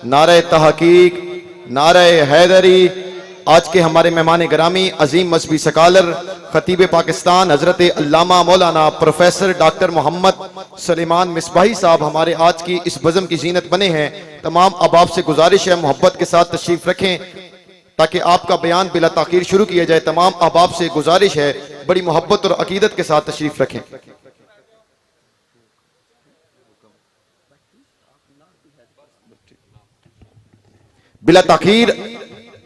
نعرہ تحقیق، نعرہ حیدری۔ آج کے ہمارے مہمان گرامی عظیم مذہبی سکالر خطیب پاکستان حضرت علامہ مولانا پروفیسر ڈاکٹر محمد سلیمان مصباحی صاحب ہمارے آج کی اس بزم کی زینت بنے ہیں۔ تمام احباب سے گزارش ہے محبت کے ساتھ تشریف رکھیں تاکہ آپ کا بیان بلا تاخیر شروع کیا جائے۔ تمام احباب سے گزارش ہے بڑی محبت اور عقیدت کے ساتھ تشریف رکھیں۔ بلا تاخیر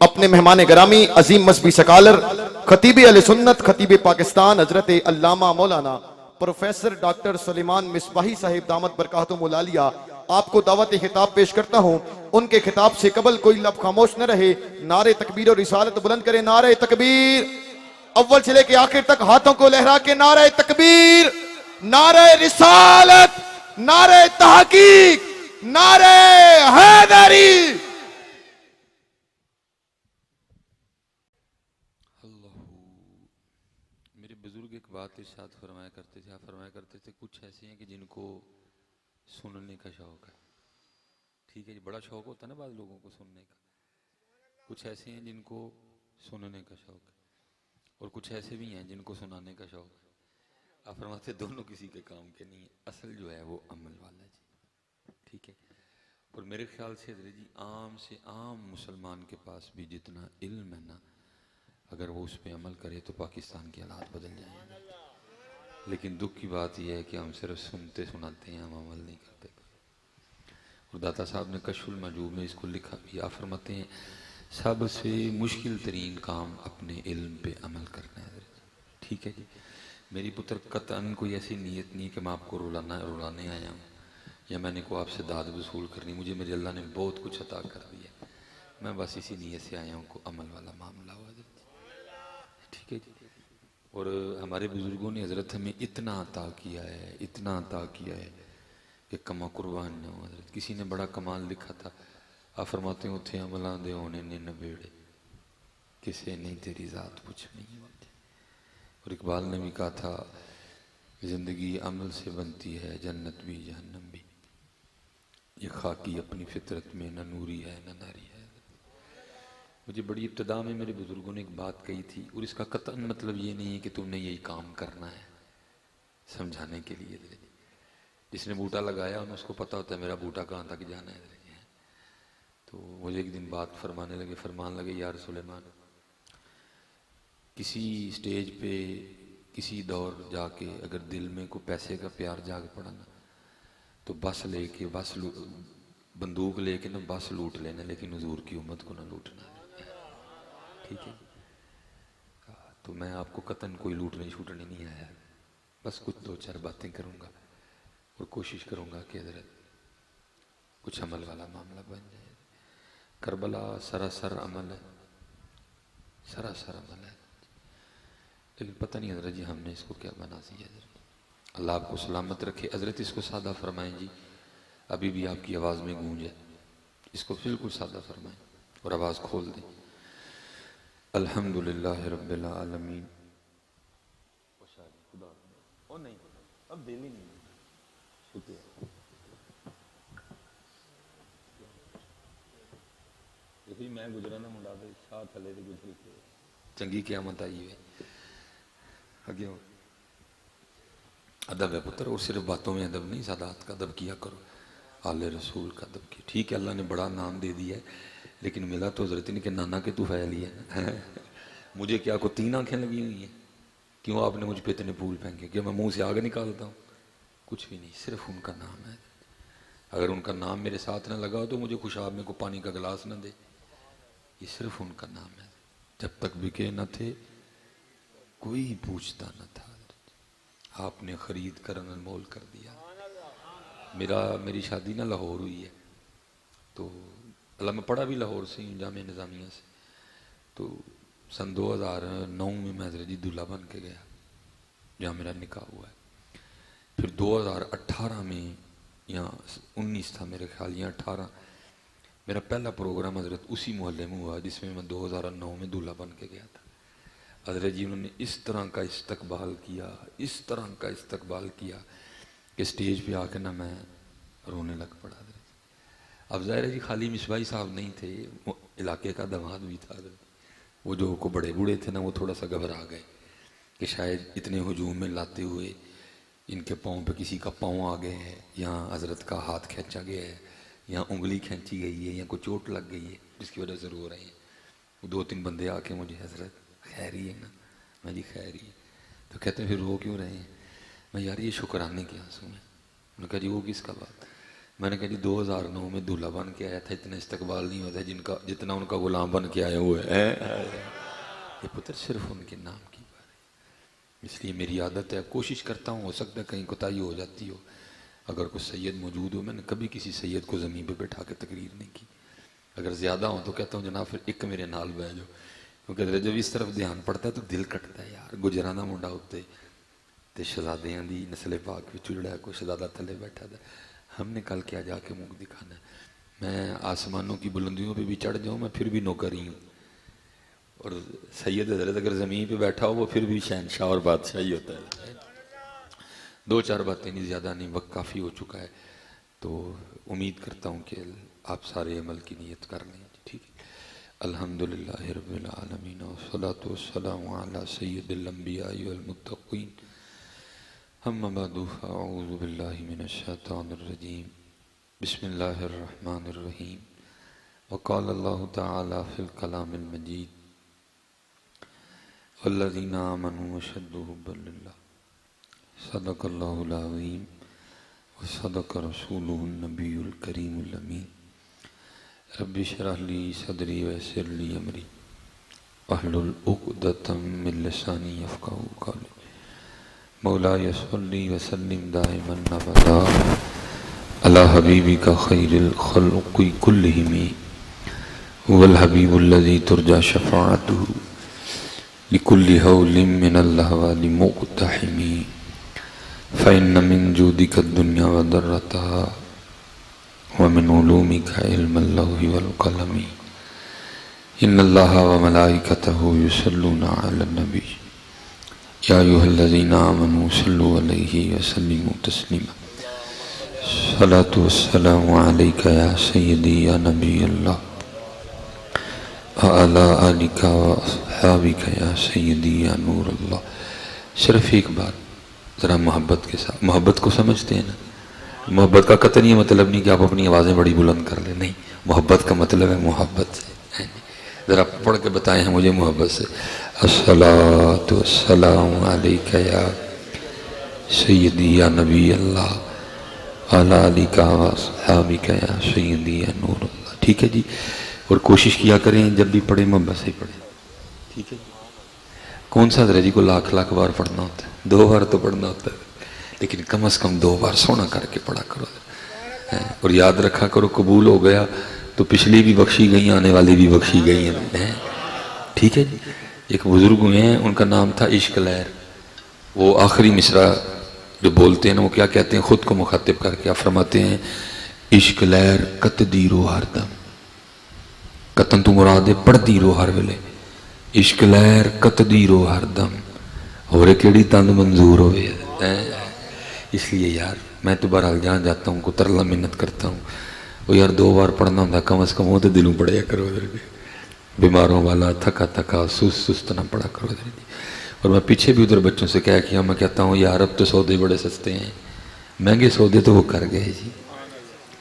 اپنے مہمان گرامی عظیم مذہبی سکالر خطیب اہل سنت خطیب پاکستان حضرت علامہ مولانا پروفیسر ڈاکٹر سلیمان مصباحی صاحب دامت برکاتہم العالیہ آپ کو دعوت خطاب پیش کرتا ہوں۔ ان کے خطاب سے قبل کوئی لب خاموش نہ رہے، نعرہ تکبیر اور رسالت بلند کرے۔ نعرہ تکبیر، اول سے لے کے آخر تک ہاتھوں کو لہرا کے نعرہ تکبیر، نعرہ رسالت، نعرہ تحقیق، نعرہ حیدری۔ میرے بزرگ ایک بات ارشاد فرمایا کرتے تھے کچھ ایسے ہیں کہ جن کو سننے کا شوق ہے، ٹھیک ہے جی، بڑا شوق ہوتا ہے نا بعض لوگوں کو سننے کا، کچھ ایسے ہیں جن کو سننے کا شوق ہے اور کچھ ایسے بھی ہیں جن کو سنانے کا شوق ہے۔ آپ فرماتے دونوں کسی کے کام کے نہیں ہیں، اصل جو ہے وہ عمل والا ہے جی، ٹھیک ہے۔ اور میرے خیال سے حضرت جی عام سے عام مسلمان کے پاس بھی جتنا علم ہے نا، اگر وہ اس پہ عمل کرے تو پاکستان کے حالات بدل جائیں گے۔ لیکن دکھ کی بات یہ ہے کہ ہم صرف سنتے سناتے ہیں، ہم عمل نہیں کرتے۔ اور داتا صاحب نے کشف المحجوب میں اس کو لکھا بھی، آپ فرماتے ہیں سب سے مشکل ترین کام اپنے علم پہ عمل کرنا ہے، ٹھیک ہے جی۔ میری پتر قطعاً کوئی ایسی نیت نہیں کہ میں آپ کو رلانے آیا ہوں یا میں نے کو آپ سے داد وصول کرنی، مجھے میرے اللہ نے بہت کچھ عطا کر دیا، میں بس اسی نیت سے آیا ہوں کو عمل والا معاملہ ہوا جی، ٹھیک ہے جی۔ اور ہمارے بزرگوں نے حضرت ہمیں اتنا عطا کیا ہے، اتنا عطا کیا ہے کہ کما قربان نہ ہو حضرت۔ کسی نے بڑا کمال لکھا تھا، آپ فرماتے ہیں اتھے عملان دے ہونے نے نبیڑے، کسے نہیں تیری ذات پوچھنی ہوتی۔ اور اقبال نے بھی کہا تھا زندگی عمل سے بنتی ہے، جنت بھی جہنم بھی، یہ خاکی اپنی فطرت میں نہ نوری ہے نہ ناری ہے۔ مجھے بڑی ابتدا میں میرے بزرگوں نے ایک بات کہی تھی، اور اس کا قطعاً مطلب یہ نہیں ہے کہ تم نے یہی کام کرنا ہے، سمجھانے کے لیے جس نے بوٹا لگایا انہیں اس کو پتا ہوتا ہے میرا بوٹا کہاں تک جانا ہے۔ تو مجھے ایک دن بات فرمان لگے یار سلیمان، کسی سٹیج پہ کسی دور جا کے اگر دل میں کوئی پیسے کا پیار جاگ پڑا نا تو بس بندوق لے کے نا بس لوٹ لینا، لیکن حضور کی امت کو نہ لوٹنا، ٹھیک ہے۔ تو میں آپ کو قطعاً کوئی لوٹنے چھوٹنے نہیں آیا، بس کچھ دو چار باتیں کروں گا اور کوشش کروں گا کہ حضرت کچھ عمل والا معاملہ بن جائے۔ کربلا سراسر عمل ہے، سراسر عمل ہے، لیکن پتہ نہیں حضرت جی ہم نے اس کو کیا بنا دیا۔ حضرت اللہ آپ کو سلامت رکھے۔ حضرت اس کو سادہ فرمائیں جی، ابھی بھی آپ کی آواز میں گونج ہے، اس کو بالکل سادہ فرمائیں اور آواز کھول دیں۔ الحمدللہ رب العالمین۔ نہیں اب دل ہی نہیں شکریہ۔ دیکھو میں گزرا نا منڈا دے شاہ تھلے دے گزر کے چنگی قیامت آئی ہوئے اگے ہو۔ ادب ہے پتر، اور صرف باتوں میں ادب نہیں، سادات کا ادب کیا کرو، آل رسول کا ادب کیا۔ ٹھیک ہے اللہ نے بڑا نام دے دیا ہے، لیکن ملا تو حضرت نے کہ نانا کے تو فیل ہی ہے۔ مجھے کیا کو 3 آنکھیں لگی ہوئی ہیں؟ کیوں آپ نے مجھ پہ اتنے پھول پھینکے؟ کہ میں منہ سے آگ نکالتا ہوں؟ کچھ بھی نہیں، صرف ان کا نام ہے۔ اگر ان کا نام میرے ساتھ نہ لگا ہو تو مجھے خوشاب میں کو پانی کا گلاس نہ دے، یہ صرف ان کا نام ہے۔ جب تک بکے نہ تھے کوئی پوچھتا نہ تھا، آپ نے خرید کر انمول کر دیا۔ میری شادی نہ لاہور ہوئی ہے، تو اللہ میں پڑھا بھی لاہور سے ہوں، جامعہ نظامیہ سے۔ تو سن 2009 میں میں حضرت جی دلہا بن کے گیا جہاں میرا نکاح ہوا ہے۔ پھر 2018 میں یا 19 تھا میرے خیال، یا 18 میرا پہلا پروگرام حضرت اسی محلے میں ہوا جس میں میں 2009 میں دلہا بن کے گیا تھا۔ حضرت جی انہوں نے اس طرح کا استقبال کیا، اس طرح کا استقبال کیا کہ سٹیج پہ آ کے نا میں رونے لگ پڑا۔ اب ظاہر ہے جی خالی مصباحی صاحب نہیں تھے، وہ علاقے کا دماد بھی تھا، وہ جو کو بڑے بوڑھے تھے نا وہ تھوڑا سا گھبرا گئے کہ شاید اتنے ہجوم میں لاتے ہوئے ان کے پاؤں پہ کسی کا پاؤں آ گئے ہے، یہاں حضرت کا ہاتھ کھینچا گیا ہے، یہاں انگلی کھینچی گئی ہے، یا کوئی چوٹ لگ گئی ہے جس کی وجہ سے رو رہے ہیں۔ وہ 2-3 بندے آ کے مجھے حضرت خیر ہی ہے نا؟ میں جی خیر ہی ہے۔ تو کہتے ہیں پھر رو کیوں رہے ہیں؟ میں یار یہ شکرانے کے آنسو ہیں۔ انہوں نے کہا جی وہ کس کا بات؟ میں نے کہا جی 2009 میں دولہا بن کے آیا تھا، اتنا استقبال نہیں ہوتا جتنا ان کا غلام بن کے آیا ہوا ہے۔ یہ پتر صرف ان کے نام کی بات ہے، اس لیے میری عادت ہے، کوشش کرتا ہوں، ہو سکتا ہے کہیں کوتاہی ہو جاتی ہو، اگر کوئی سید موجود ہو، میں نے کبھی کسی سید کو زمین پہ بٹھا کے تقریر نہیں کی، اگر زیادہ ہوں تو کہتا ہوں جناب پھر ایک میرے نال بہ جاؤ، کیونکہ جب اس طرف دھیان پڑتا ہے تو دل کٹتا ہے یار، گجرانا منڈا ہوتے تے شہزادیاں دی نسل پاک وچ جڑا کوئی شہزادہ تھلے بیٹھا تھا، ہم نے کل کیا جا کے منہ دکھانا ہے؟ میں آسمانوں کی بلندیوں پہ بھی چڑھ جاؤں، میں پھر بھی نوکر ہی ہوں، اور سید حضرت اگر زمین پہ بیٹھا ہو وہ پھر بھی شہنشاہ اور بادشاہی ہوتا ہے۔ 2-4 باتیں نہیں، زیادہ نہیں، وقت کافی ہو چکا ہے، تو امید کرتا ہوں کہ آپ سارے عمل کی نیت کر لیں، ٹھیک ہے؟ الحمدللہ رب العالمین والصلاة والسلام علی سید الانبیاء والمتقین، اما بعد اعوذ باللہ من الشیطان الرجیم، بسم اللہ الرحمن الرحیم، وقال اللہ تعالی فی الکلام المجید، والذین آمنوا اشد حبا للہ، صدق اللہ العظیم وصدق رسولہ النبی الکریم الامین، رب اشرح لی صدری ویسر لی امری واحلل عقدۃ من لسانی یفقہوا قولی، مولاي صلی وسلم دائما ابدا علی حبیبک خیر الخلق کلہم، هو الحبیب الذی ترجى شفاعته لكل هول من الأهوال مقتحم، فإن من جودك الدنيا وضرتها ومن علومك علم اللوح والقلم، إن الله وملائكته يصلون على النبي يا أيها الذين آمنوا صلوا عليه وسلموا تسليما، الصلاة والسلام عليك يا سيدي يا نبي الله وعلى آلك وأصحابك يا سيدي يا نور اللہ۔ صرف ایک بات ذرا محبت کے ساتھ، محبت کو سمجھتے ہیں نا؟ محبت کا قطعی مطلب نہیں کہ آپ اپنی آوازیں بڑی بلند کر لیں، نہیں، محبت کا مطلب ہے محبت سے، ذرا پڑھ کے بتائیں ہیں مجھے محبت سے، الصلاۃ والسلام علیک یا سیدی یا نبی اللہ وعلی آلک واصحابک یا سیدی یا نور اللہ، ٹھیک ہے جی؟ اور کوشش کیا کریں جب بھی پڑھیں محبت سے پڑھیں، ٹھیک ہے؟ کون سا حضرت جی کو لاکھ بار پڑھنا ہوتا ہے؟ 2 بار تو پڑھنا ہوتا ہے، لیکن کم از کم 2 بار سونا کر کے پڑھا کرو، اور یاد رکھا کرو قبول ہو گیا تو پچھلی بھی بخشی گئی، آنے والی بھی بخشی گئی ہیں، ٹھیک ہے جی؟ ایک بزرگ ہوئے ہیں، ان کا نام تھا عشق لہر، وہ آخری مصرع جو بولتے ہیں نا وہ کیا کہتے ہیں خود کو مخاطب کر کے؟ آپ فرماتے ہیں عشق لہر کت دیرو ہر دم، قطن تو مراد پڑھ دی رو ہر ویلے، عشق لہر کت دی رو ہر دم، ہورے کیڑی تند منظور ہوئے، اس لیے یار میں تو بہرحال جہاں جاتا ہوں کو ترلا منت کرتا ہوں، وہ یار 2 بار پڑھنا ہوتا کم از کم وہ تو دلوں پڑھیا کرو، بیماروں والا تھکا تھکا سست نہ پڑھا کرو، اور میں پیچھے بھی ادھر بچوں سے کہہ کیا، میں کہتا ہوں یار اب تو سودے بڑے سستے ہیں، مہنگے سودے تو وہ کر گئے جی،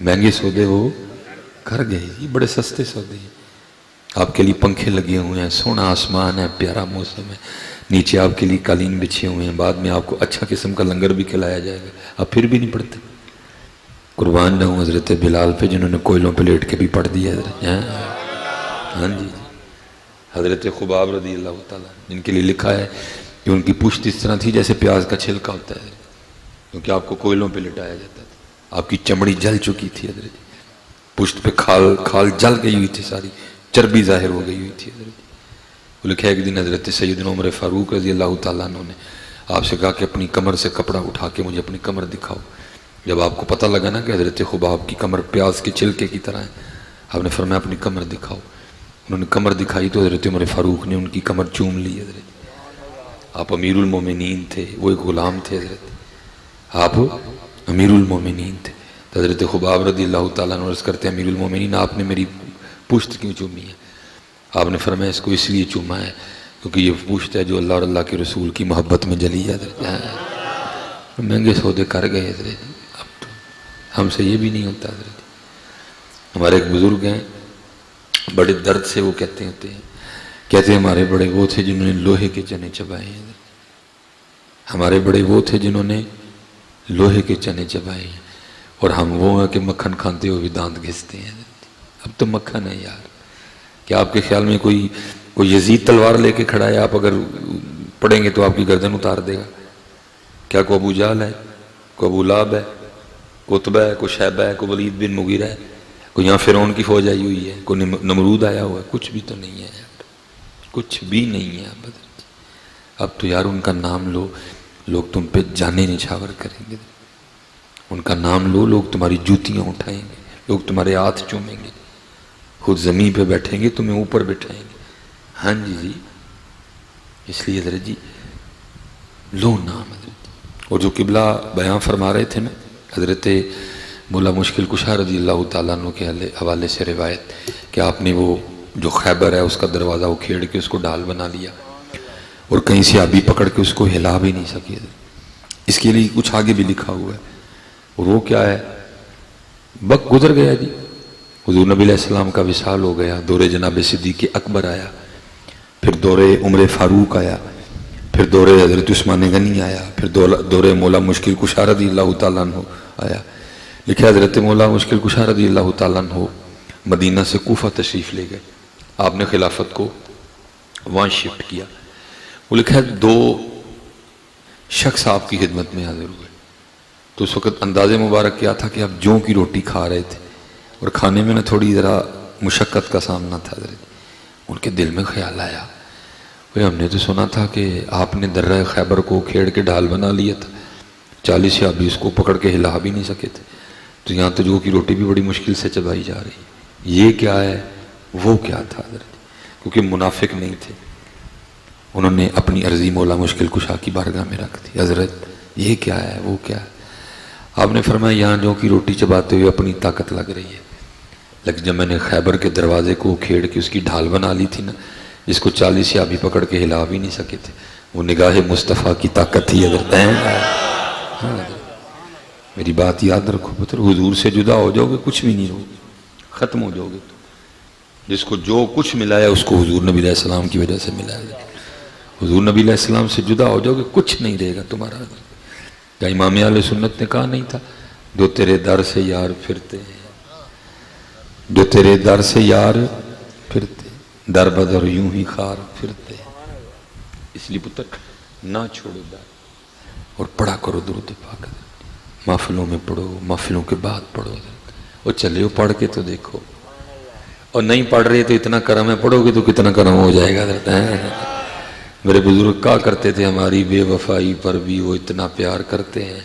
مہنگے سودے وہ کر گئے جی، بڑے سستے سودے ہیں، آپ کے لیے پنکھے لگے ہوئے ہیں، سونا آسمان ہے، پیارا موسم ہے، نیچے آپ کے لیے قالین بچھے ہوئے ہیں، بعد میں آپ کو اچھا قسم کا لنگر بھی کھلایا جائے گا، آپ پھر بھی نہیں پڑھتے۔ قربان جاؤں حضرت بلال پہ جنہوں نے کوئلوں پہ لیٹ کے بھی پڑھ دیا حضرت، ہاں جی، حضرت خباب رضی اللہ تعالیٰ جن کے لیے لکھا ہے کہ ان کی پشت اس طرح تھی جیسے پیاز کا چھلکا ہوتا ہے، کیونکہ آپ کو کوئلوں پہ لٹایا جاتا تھا، آپ کی چمڑی جل چکی تھی حضرت، پشت پہ کھال جل گئی ہوئی تھی، ساری چربی ظاہر ہو گئی ہوئی تھی حضرت۔ وہ لکھا ہے ایک دن حضرت سیدنا عمر فاروق رضی اللہ تعالیٰ عنہ نے آپ سے کہا کہ اپنی کمر سے کپڑا اٹھا کے مجھے اپنی کمر دکھاؤ، جب آپ کو پتہ لگا نا کہ حضرت خباب کی کمر پیاز کے چھلکے کی طرح ہے، آپ نے فرمایا اپنی کمر دکھاؤ، انہوں نے کمر دکھائی تو حضرت عمر فاروق نے ان کی کمر چوم لی حضرت، آپ امیر المومنین تھے، وہ ایک غلام تھے حضرت، آپ امیر المومنین تھے، تو حضرت خباب رضی اللہ تعالیٰ عنہ عرض کرتے ہیں امیر المومنین آپ نے میری پشت کیوں چومی ہے؟ آپ نے فرمایا اس کو اس لیے چوما ہے کیونکہ یہ پشت ہے جو اللہ اور اللہ کے رسول کی محبت میں جلی ہے. حضرت مہنگے سودے کر گئے حضرت، اب تو ہم سے یہ بھی نہیں ہوتا. حضرت ہمارے ایک بزرگ ہیں، بڑے درد سے وہ کہتے ہیں ہمارے بڑے وہ تھے جنہوں نے لوہے کے چنے چبائے ہیں. ہمارے بڑے وہ تھے جنہوں نے لوہے کے چنے چبائے ہیں، اور ہم وہ ہیں کہ مکھن کھاتے ہوئے دانت گھستے ہیں. اب تو مکھن ہے یار. کیا آپ کے خیال میں کوئی یزید تلوار لے کے کھڑا ہے، آپ اگر پڑیں گے تو آپ کی گردن اتار دے گا؟ کیا کوئی ابو جہل ہے، کوئی ابو لہب ہے، کوئی عتبہ ہے، کوئی شیبہ ہے، کوئی ولید بن مغیرہ ہے، کوئی یہاں فرعون کی فوج آئی ہوئی ہے، کوئی نمرود آیا ہوا ہے؟ کچھ بھی تو نہیں ہے یار، کچھ بھی نہیں ہے. اب تو یار ان کا نام لو لوگ تم پہ جانے نچھاور کریں گے. ان کا نام لو لوگ تمہاری جوتیاں اٹھائیں گے، لوگ تمہارے ہاتھ چومیں گے، خود زمین پہ بیٹھیں گے تمہیں اوپر بٹھائیں گے. ہاں جی اس لیے حضرت جی لو نام. حضرت اور جو قبلہ بیان فرما رہے تھے نا، حضرت مولا مشکل کشا رضی اللہ تعالیٰ عنہ کے حوالے سے روایت کہ آپ نے وہ جو خیبر ہے اس کا دروازہ اکھیڑ کے اس کو ڈھال بنا لیا، اور کہیں سے آبی پکڑ کے اس کو ہلا بھی نہیں سکی. اس کے لیے کچھ آگے بھی لکھا ہوا ہے، اور وہ کیا ہے، وقت گزر گیا جی، حضور نبی علیہ السلام کا وصال ہو گیا، دور جناب صدیق اکبر آیا، پھر دور عمر فاروق آیا، پھر دور حضرت عثمان غنی آیا، پھر دور مولا مشکل کشا رضی اللہ تعالیٰ عنہ آیا. لکھا حضرت مولا مشکل کشا رضی اللہ تعالیٰ عنہ مدینہ سے کوفہ تشریف لے گئے، آپ نے خلافت کو وہاں شفٹ کیا. وہ لکھا ہے 2 شخص آپ کی خدمت میں حاضر ہوئے. تو اس وقت انداز مبارک کیا تھا کہ آپ جوں کی روٹی کھا رہے تھے، اور کھانے میں تھوڑی ذرا مشقت کا سامنا تھا. ان کے دل میں خیال آیا، ہم نے تو سنا تھا کہ آپ نے درہ خیبر کو کھیڑ کے ڈھال بنا لیا تھا، 40 صحابی اس کو پکڑ کے ہلا بھی نہیں سکے تھے، تو یہاں تو جو کی روٹی بھی بڑی مشکل سے چبائی جا رہی. یہ کیا ہے، وہ کیا تھا حضرت؟ کیونکہ منافق نہیں تھے، انہوں نے اپنی عرضی مولا مشکل کشا کی بارگاہ میں رکھ دی. حضرت یہ کیا ہے، وہ کیا ہے؟ آپ نے فرمایا یہاں جو کی روٹی چباتے ہوئے اپنی طاقت لگ رہی ہے، لیکن جب میں نے خیبر کے دروازے کو کھیڑ کے اس کی ڈھال بنا لی تھی نا، جس کو 40 صحابی پکڑ کے ہلا بھی نہیں سکے تھے، وہ نگاہ مصطفیٰ کی طاقت تھی. حضرت میری بات یاد رکھو پتر، حضور سے جدا ہو جاؤ گے کچھ بھی نہیں ہوگی، ختم ہو جاؤ گے. تو جس کو جو کچھ ملا ہے اس کو حضور نبی علیہ السلام کی وجہ سے ملا ہے. حضور نبی علیہ السلام سے جدا ہو جاؤ گے کچھ نہیں رہے گا تمہارا. کیا امام اہل سنت نے کہا نہیں تھا، جو تیرے در سے یار پھرتے ہیں، جو تیرے در سے یار پھرتے، در بدر یوں ہی خار پھرتے. اس لیے پتر نہ چھوڑو در، اور پڑھا کرو درود پاک. محفلوں میں پڑھو، محفلوں کے بعد پڑھو، اور چلے ہو پڑھ کے تو دیکھو. اور نہیں پڑھ رہے تو اتنا کرم ہے، پڑھو گے تو کتنا کرم ہو جائے گا. میرے بزرگ کہا کرتے تھے ہماری بے وفائی پر بھی وہ اتنا پیار کرتے ہیں،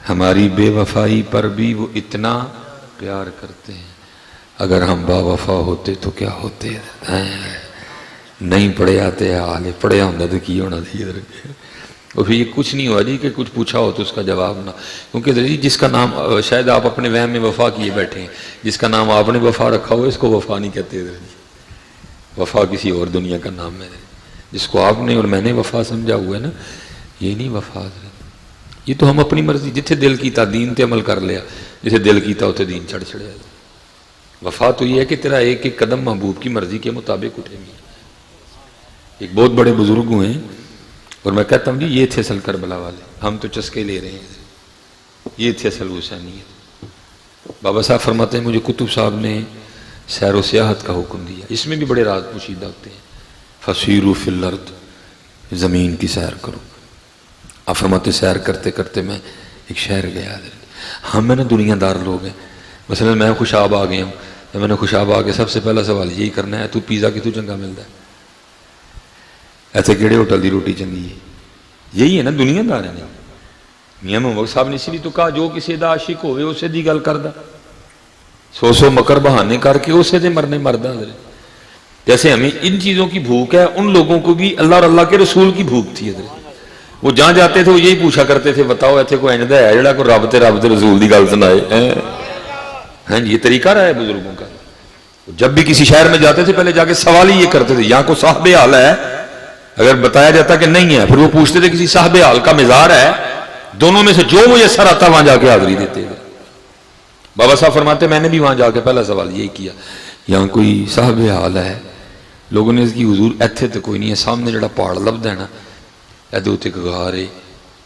ہماری بے وفائی پر بھی وہ اتنا پیار کرتے ہیں. اگر ہم با وفا ہوتے تو کیا ہوتے ہیں؟ نہیں پڑھے آتے حال پڑھے ہوتا تو کی ہونا تھی. اور پھر یہ کچھ نہیں ہوا جی کہ کچھ پوچھا ہو تو اس کا جواب نہ، کیونکہ جس کا نام شاید آپ اپنے وہم میں وفا کیے بیٹھے ہیں، جس کا نام آپ نے وفا رکھا ہو اس کو وفا نہیں کہتے. وفا کسی اور دنیا کا نام ہے. جس کو آپ نے اور میں نے وفا سمجھا ہوا ہے نا، یہ نہیں وفا. یہ تو ہم اپنی مرضی جتھے دل کیتا دین تے عمل کر لیا، جسے دل کیتا ہوتے دین چڑھ چڑھیا. وفا تو یہ ہے کہ تیرا ایک ایک قدم محبوب کی مرضی کے مطابق اٹھے گی. ایک بہت بڑے بزرگ ہوئے ہیں، اور میں کہتا ہوں جی یہ تھے اصل کربلا والے، ہم تو چسکے لے رہے ہیں. یہ تھے اصل حسینیت. بابا صاحب فرماتے ہیں مجھے کتب صاحب نے سیر و سیاحت کا حکم دیا، اس میں بھی بڑے راز پوشیدہ ہوتے ہیں. فسیروا فی الارض، زمین کی سیر کرو. آپ فرماتے سیر کرتے کرتے میں ایک شہر گیا. ہم میں نے دنیا دار لوگ ہیں، مثلا میں خوشاب آ گیا ہوں، تو میں نے خوشاب آ کے سب سے پہلا سوال یہی کرنا ہے تو پیزا کتوں چنگا ملتا ہے، ایسے کہڑے ہوٹل دی روٹی چنگی ہے. یہی ہے نا دنیا دار ہے. میاں محمد صاحب نے اسی لیے تو کہا جو کسی دا عاشق ہوئے اسے دی گل کردا، سو مکر بہانے کر کے اسے دے مرنے مردہ. جیسے ہمیں ان چیزوں کی بھوک ہے، ان لوگوں کو بھی اللہ اور اللہ کے رسول کی بھوک تھی. وہ جہاں جاتے تھے وہ یہی پوچھا کرتے تھے بتاؤ ایتھے کوئی انجدہ ہے جڑا کوئی رب تے رسول دی گل سنائے. ہاں جی یہ طریقہ رہا ہے بزرگوں کا. جب بھی کسی شہر میں جاتے تھے پہلے جا کے سوال ہی یہ کرتے تھے یہاں کو صاحب حال ہے, اگر بتایا جاتا کہ نہیں ہے پھر وہ پوچھتے تھے کسی صاحب حال کا مزار ہے, دونوں میں سے جو میسر آتا وہاں جا کے حاضری دیتے تھے. بابا صاحب فرماتے میں نے بھی وہاں جا کے پہلا سوال یہی کیا یہاں کوئی صاحب حال ہے. لوگوں نے اس کی حضور ایتھے تو کوئی نہیں ہے, سامنے جڑا پہاڑ لبدا ہے نا ایدے اتنے ایک غار ہے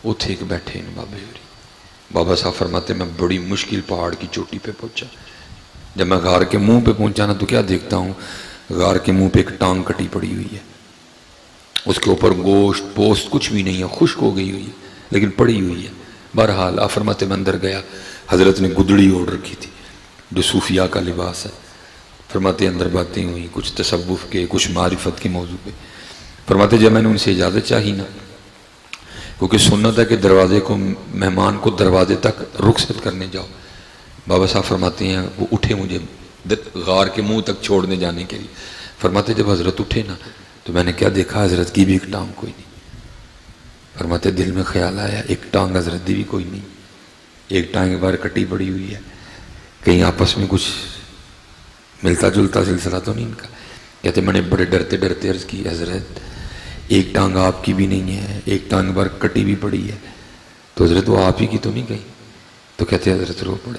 اتنے ایک بیٹھے ہیں بابے ہوری. بابا صاحب فرماتے میں بڑی مشکل پہاڑ کی چوٹی پہ پہنچا. جب میں غار کے منہ پہ پہنچا نا تو کیا دیکھتا ہوں, غار کے منہ پہ ایک ٹانگ کٹی پڑی ہوئی ہے, اس کے اوپر گوشت پوست کچھ بھی نہیں ہے, خشک ہو گئی ہوئی ہے لیکن پڑی ہوئی ہے. بہرحال آپ فرماتے میں اندر گیا, حضرت نے گدڑی اوڑھ رکھی تھی جو صوفیاء کا لباس ہے. فرماتے اندر باتیں ہوئی کچھ تصوف کے کچھ معرفت کے موضوع پہ. فرماتے جب میں نے ان سے اجازت چاہی نا, کیونکہ سنت ہے کہ دروازے کو مہمان کو دروازے تک رخصت کرنے جاؤ. بابا صاحب فرماتے ہیں وہ اٹھے مجھے غار کے منہ تک چھوڑنے جانے کے لیے. فرماتے جب حضرت اٹھے نا تو میں نے کیا دیکھا, حضرت کی بھی ایک ٹانگ کوئی نہیں. فرماتے دل میں خیال آیا ایک ٹانگ حضرت دی بھی کوئی نہیں, ایک ٹانگ بار کٹی پڑی ہوئی ہے, کہیں آپس میں کچھ ملتا جلتا سلسلہ تو نہیں ان کا. کہتے میں نے بڑے ڈرتے ڈرتے عرض کی حضرت ایک ٹانگ آپ کی بھی نہیں ہے, ایک ٹانگ بار کٹی بھی پڑی ہے, تو حضرت وہ آپ ہی کی تو نہیں گئی. تو کہتے حضرت رو پڑے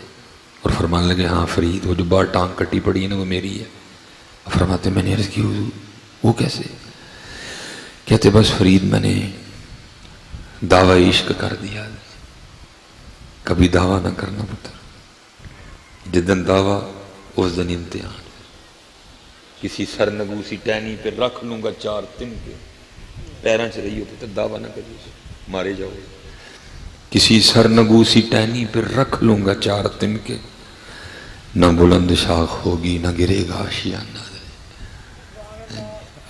اور فرمان لگے ہاں فرید وہ جو بار ٹانگ کٹی پڑی ہے نا وہ میری ہے. فرماتے میں نے عرض کی حضور وہ کیسے؟ کہتے بس فرید میں نے دعوی عشق کر دیا. کبھی دعویٰ نہ کرنا پتر, جدن دعویٰ اس دن امتحان. کسی سرنگوسی ٹہنی پہ رکھ لوں گا 4 دن کے, پیروں سے رہی ہوتے تو دعویٰ نہ کریے مارے جاؤ. کسی سرنگوسی ٹہنی پہ رکھ لوں گا 4 دن کے, نہ بلند شاخ ہوگی نہ گرے گا آشیانہ.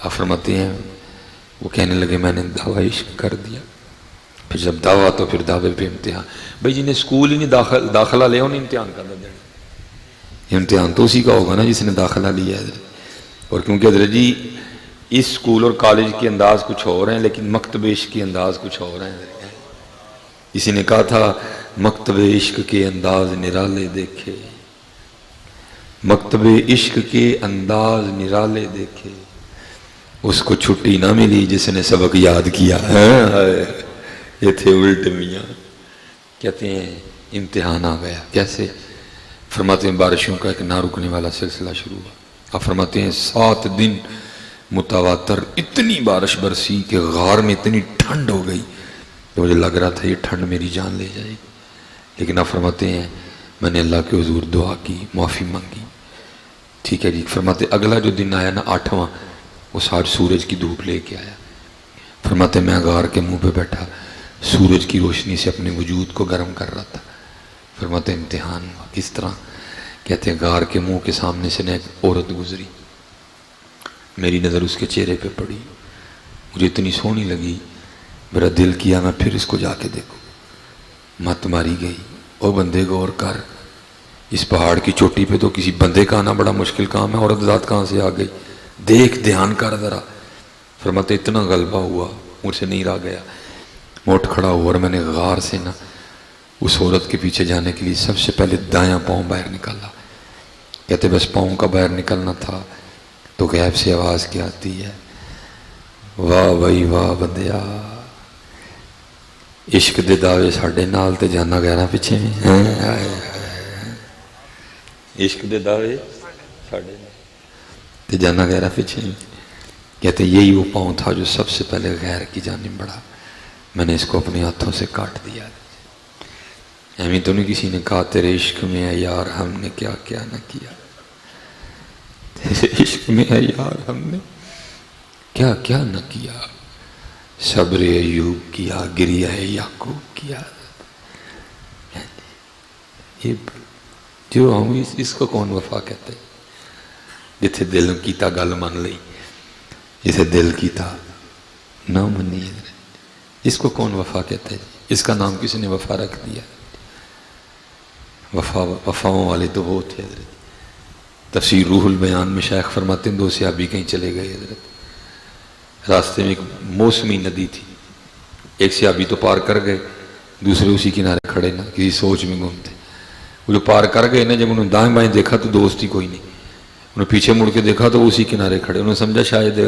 آپ فرماتے ہیں وہ کہنے لگے میں نے دعویٰ عشق کر دیا. پھر جب دعویٰ تو پھر دعوے پہ امتحان. بھائی جنہیں اسکول ہی نہیں داخلہ لیا انہیں امتحان کرنا دینا. امتحان تو اسی کا ہوگا نا جس نے داخلہ لیا ہے. اور کیونکہ حضرت جی اس اسکول اور کالج کے انداز کچھ اور ہیں لیکن مکتب عشق کے انداز کچھ اور ہیں. کسی نے کہا تھا مکتب عشق کے انداز نرالے دیکھے, مکتب عشق کے انداز نرالے دیکھے, اس کو چھٹی نہ ملی جس نے سبق یاد کیا. یہ تھے الٹ میاں. کہتے ہیں امتحان آ گیا. کیسے؟ فرماتے ہیں بارشوں کا ایک نہ رکنے والا سلسلہ شروع ہوا. آپ فرماتے ہیں 7 دن متواتر اتنی بارش برسی کہ غار میں اتنی ٹھنڈ ہو گئی کہ مجھے لگ رہا تھا یہ ٹھنڈ میری جان لے جائے گی. لیکن آپ فرماتے ہیں میں نے اللہ کے حضور دعا کی, معافی مانگی. ٹھیک ہے جی. فرماتے اگلا جو دن آیا نا 8واں, وہ ساتھ سورج کی دھوپ لے کے آیا. فرماتے میں غار کے منہ پہ بیٹھا سورج کی روشنی سے اپنے وجود کو گرم کر رہا تھا. فرماتے امتحان ہوا. کس طرح؟ کہتے ہیں غار کے منہ کے سامنے سے ایک عورت گزری, میری نظر اس کے چہرے پہ پڑی, مجھے اتنی سونی لگی, میرا دل کیا میں پھر اس کو جا کے دیکھوں. مت ماری گئی. او بندے غور کر, اس پہاڑ کی چوٹی پہ تو کسی بندے کا آنا بڑا مشکل کام ہے, عورت ذات کہاں سے آ گئی, دیکھ دھیان کر ذرا. فرماتے اتنا غلبہ ہوا مجھ سے نہیں رہ گیا, میں اٹھ کھڑا ہوا اور میں نے غار سے نا اس عورت کے پیچھے جانے کے لیے سب سے پہلے دایاں پاؤں باہر نکالا. کہتے بس پاؤں کا باہر نکلنا تھا تو غیب سے آواز کیا آتی ہے, واہ بھائی واہ بندیا, عشق دے دعوے ساڈے نال تے جانا غیراں پیچھے. عشق دے دعوے ساڈے نال تے جانا غیراں پیچھے. کہتے یہی وہ پاؤں تھا جو سب سے پہلے غیر کی جانب بڑھا. میں نے اس کو اپنے ہاتھوں سے کاٹ دیا. ایویں تو نہیں کسی نے کہا تیرے عشق میں ہے یار ہم نے کیا کیا نہ کیا, تیرے عشق میں ہے یار ہم نے کیا کیا نہ کیا, صبر ایوب کیا, گریہ یعقوب کیا. یہ جو ہم اس کو کون وفا کہتے, جتھے دل کیتا گل من لئی, جسے دل کیتا نہ منی, اس کو کون وفا کہتے. اس کا نام کسی نے وفا رکھ دیا. وفاؤں والے تو وہ تھے حضرت. تفسیر روح البیان میں شیخ فرماتے ہیں 2 صحابی کہیں چلے گئے حضرت, راستے میں ایک موسمی ندی تھی, ایک صحابی تو پار کر گئے, دوسرے اسی کنارے کھڑے نا, کسی سوچ میں گھومتے. وہ جو پار کر گئے نا, جب انہوں نے دائیں بائیں دیکھا تو دوست ہی کوئی نہیں. انہوں نے پیچھے مڑ کے دیکھا تو اسی کنارے کھڑے. انہوں نے سمجھا شاید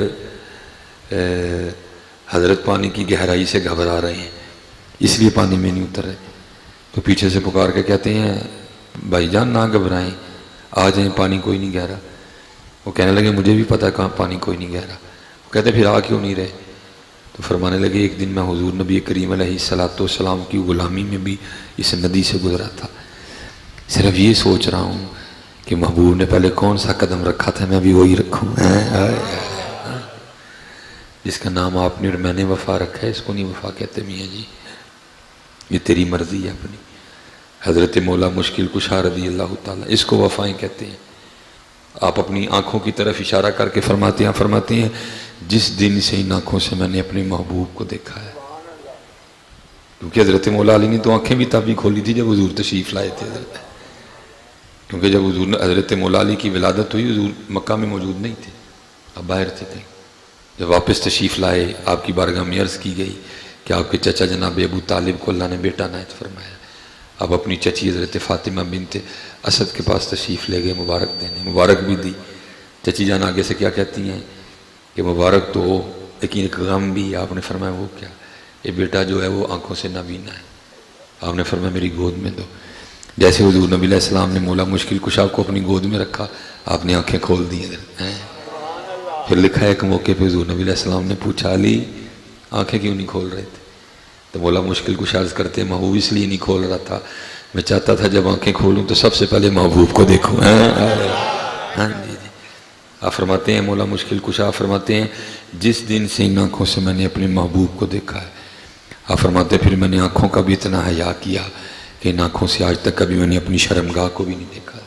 حضرت پانی کی گہرائی سے گھبرا رہے ہیں, اس لیے پانی میں نہیں اتر رہے. تو پیچھے سے پکار کے کہتے ہیں بھائی جان نہ گھبرائیں, آ جائیں, پانی کوئی نہیں گہرا. وہ کہنے لگے مجھے بھی پتہ ہے کہاں پانی کوئی نہیں گہرا. وہ کہتے پھر آ کیوں نہیں رہے؟ تو فرمانے لگے ایک دن میں حضور نبی کریم علیہ السلام کی غلامی میں بھی اس ندی سے گزرا تھا. صرف یہ سوچ رہا ہوں کہ محبوب نے پہلے کون سا قدم رکھا تھا, میں بھی وہی رکھوں. جس کا نام آپ نے اور میں نے وفا رکھا ہے, اس کو نہیں وفا کہتے میاں جی, یہ تیری مرضی ہے اپنی. حضرت مولا مشکل کشا رضی اللہ تعالیٰ, اس کو وفائیں کہتے ہیں. آپ اپنی آنکھوں کی طرف اشارہ کر کے فرماتے ہیں جس دن سے ان آنکھوں سے میں نے اپنے محبوب کو دیکھا ہے. کیونکہ حضرت مولا علی نے تو آنکھیں بھی تبھی کھولی تھی جب حضور تشریف لائے تھے. کیونکہ جب حضرت مولا علی کی ولادت ہوئی, حضور مکہ میں موجود نہیں تھے, اب باہر تھے. جب واپس تشریف لائے, آپ کی بارگاہ میں عرض کی گئی کہ آپ کے چچا جناب ابو طالب کو اللہ نے بیٹا عنایت فرمایا. آپ اپنی چچی حضرت فاطمہ بنت اسد کے پاس تشریف لے گئے مبارک دینے. مبارک بھی دی. چچی جان آگے سے کیا کہتی ہیں کہ مبارک تو ہو, لیکن ایک غم بھی. آپ نے فرمایا وہ کیا؟ یہ بیٹا جو ہے وہ آنکھوں سے نابینا ہے. آپ نے فرمایا میری گود میں دو. جیسے حضور نبی علیہ السلام نے مولا مشکل کشا کو اپنی گود میں رکھا, آپ نے آنکھیں کھول دی. پھر لکھا ہے ایک موقع پہ حضور نبی علیہ السلام نے پوچھا علی آنکھیں کیوں نہیں کھول رہے تھے؟ تو مولا مشکل کشا عرض کرتے محبوب اس لیے نہیں کھول رہا تھا, میں چاہتا تھا جب آنکھیں کھولوں تو سب سے پہلے محبوب کو دیکھوں. ہاں جی. آپ فرماتے ہیں مولا مشکل کشا فرماتے ہیں جس دن سے ان آنکھوں سے میں نے اپنے محبوب کو دیکھا ہے. آپ فرماتے ہیں پھر میں نے آنکھوں کا بھی اتنا حیا کیا کہ ان آنکھوں سے آج تک کبھی میں نے اپنی شرمگاہ کو بھی نہیں دیکھا.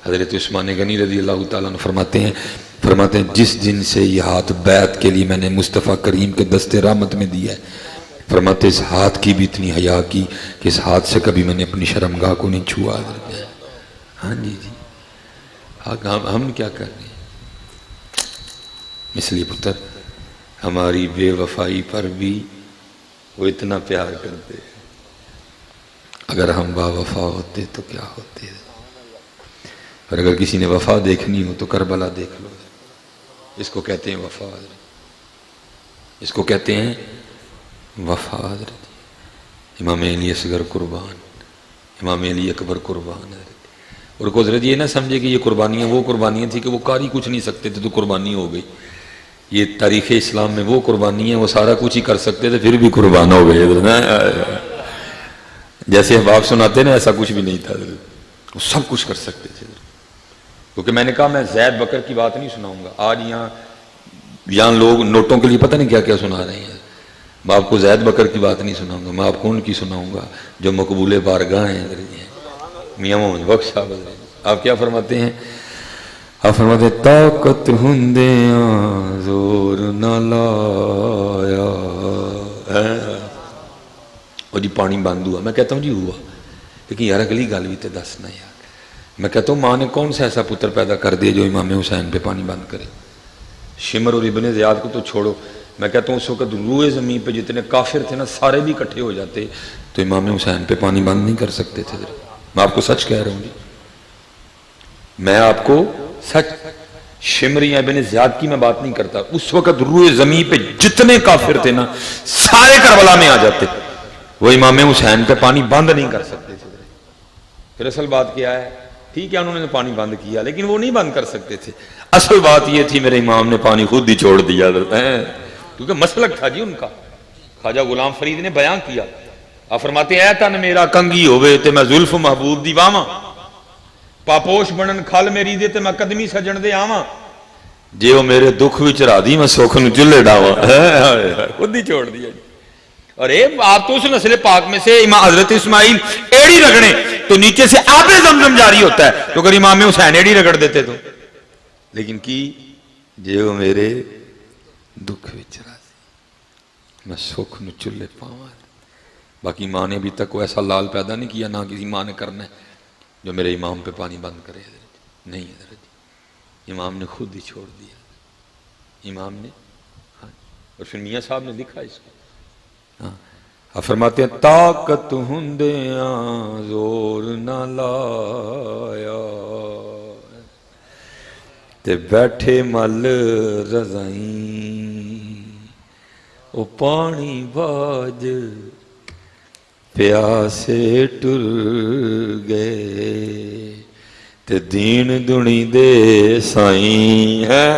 حضرت عثمان غنی رضی اللہ تعالیٰ عنہ فرماتے ہیں جس دن سے یہ ہاتھ بیعت کے لیے میں نے مصطفیٰ کریم کے دست رحمت میں دیا ہے, فرماتے اس ہاتھ کی بھی اتنی حیا کی کہ اس ہاتھ سے کبھی میں نے اپنی شرمگاہ کو نہیں چھوا. ہاں جی. ہم کیا کر رہے ہیں؟ اس لیے پتر ہماری بے وفائی پر بھی وہ اتنا پیار کرتے ہیں. اگر ہم با وفا ہوتے تو کیا ہوتے. اور اگر کسی نے وفا دیکھنی ہو تو کربلا دیکھ لو. اس کو کہتے ہیں وفا. اس کو کہتے ہیں وفا. امام علی اصغر قربان, امام علی اکبر قربان. اور کو حضرت یہ نہ سمجھے کہ یہ قربانیاں وہ قربانیاں تھیں کہ وہ کاری کچھ نہیں سکتے تھے تو قربانی ہو گئی. یہ تاریخ اسلام میں وہ قربانی ہیں وہ سارا کچھ ہی کر سکتے تھے پھر بھی قربان ہو گئے. جیسے ہم آپ سناتے ہیں نا ایسا کچھ بھی نہیں تھا, وہ سب کچھ کر سکتے تھے. کیونکہ میں نے کہا میں زید بکر کی بات نہیں سناؤں گا. آج یہاں لوگ نوٹوں کے لیے پتہ نہیں کیا کیا سنا رہے ہیں. میں آپ کو زید بکر کی بات نہیں سناؤں گا, میں آپ کو ان کی سناؤں گا جو مقبول بارگاہ ہیں. میاں محمد بخش صاحب آپ کیا فرماتے ہیں؟ آپ فرماتے ہیں طاقت ہندیاں زور نہ لایا. اور جی پانی بند ہوا. میں کہتا ہوں جی ہوا, لیکن یار اگلی گل بھی تو دسنا یار. میں کہتا ہوں ماں نے کون سا ایسا پتر پیدا کر دیا جو امام حسین پہ پانی بند کرے. شمر اور ابن زیاد کو تو چھوڑو, میں کہتا ہوں اس وقت روئے زمین پہ جتنے کافر تھے نا سارے بھی اکٹھے ہو جاتے تو امام حسین پہ پانی بند نہیں کر سکتے تھے. میں آپ کو سچ کہہ رہا ہوں جی, میں آپ کو سچ. شمر یا ابن زیاد کی میں بات نہیں کرتا, اس وقت روئے زمین پہ جتنے کافر تھے نا سارے کربلا میں آ جاتے, وہ امام حسین پہ پانی بند نہیں کر سکتے تھے. پھر اصل بات کیا ہے؟ ٹھیک ہے انہوں نے پانی بند کیا لیکن وہ نہیں بند کر سکتے تھے. اصل بات یہ تھی میرے امام نے پانی خود ہی چھوڑ دیا, کیونکہ مسلک تھا جی ان کا. خواجہ غلام فرید نے بیان کیا, آپ فرماتے ہیں اے تن میرا کنگھی ہوئے تے میں زلف محبوب دی واواں, پاپوش بنن کھل میری دے تے میں قدمی سجن دے آواں, جے وہ میرے دکھ وچ را دی میں سکھ نو چلے ڈاواں. خود ہی چھوڑ دیا. اور آپ تو اس نسل پاک میں سے حضرت اسماعیل ایڑی رگڑیں تو نیچے سے آب زمزم جاری ہوتا ہے, تو اگر امام حسین ایڑی رگڑ دیتے تو. لیکن کی جے وہ میرے دکھ وچ را دی میں سکھ نو چلے پاواں. باقی ماں نے ابھی تک وہ ایسا لال پیدا نہیں کیا, نہ کسی ماں نے کرنا ہے جو میرے امام پہ پانی بند کرے. نہیں حضرت امام نے خود ہی چھوڑ دیا. امام نے. ہاں. اور پھر میاں صاحب نے لکھا اس کو, ہاں آپ فرماتے ہیں طاقت ہندیاں زور نہ لایا تے بیٹھے مل رضائیں او پانی باج پیاسے ٹر گئے تے دین دنی دے سائیں ہے۔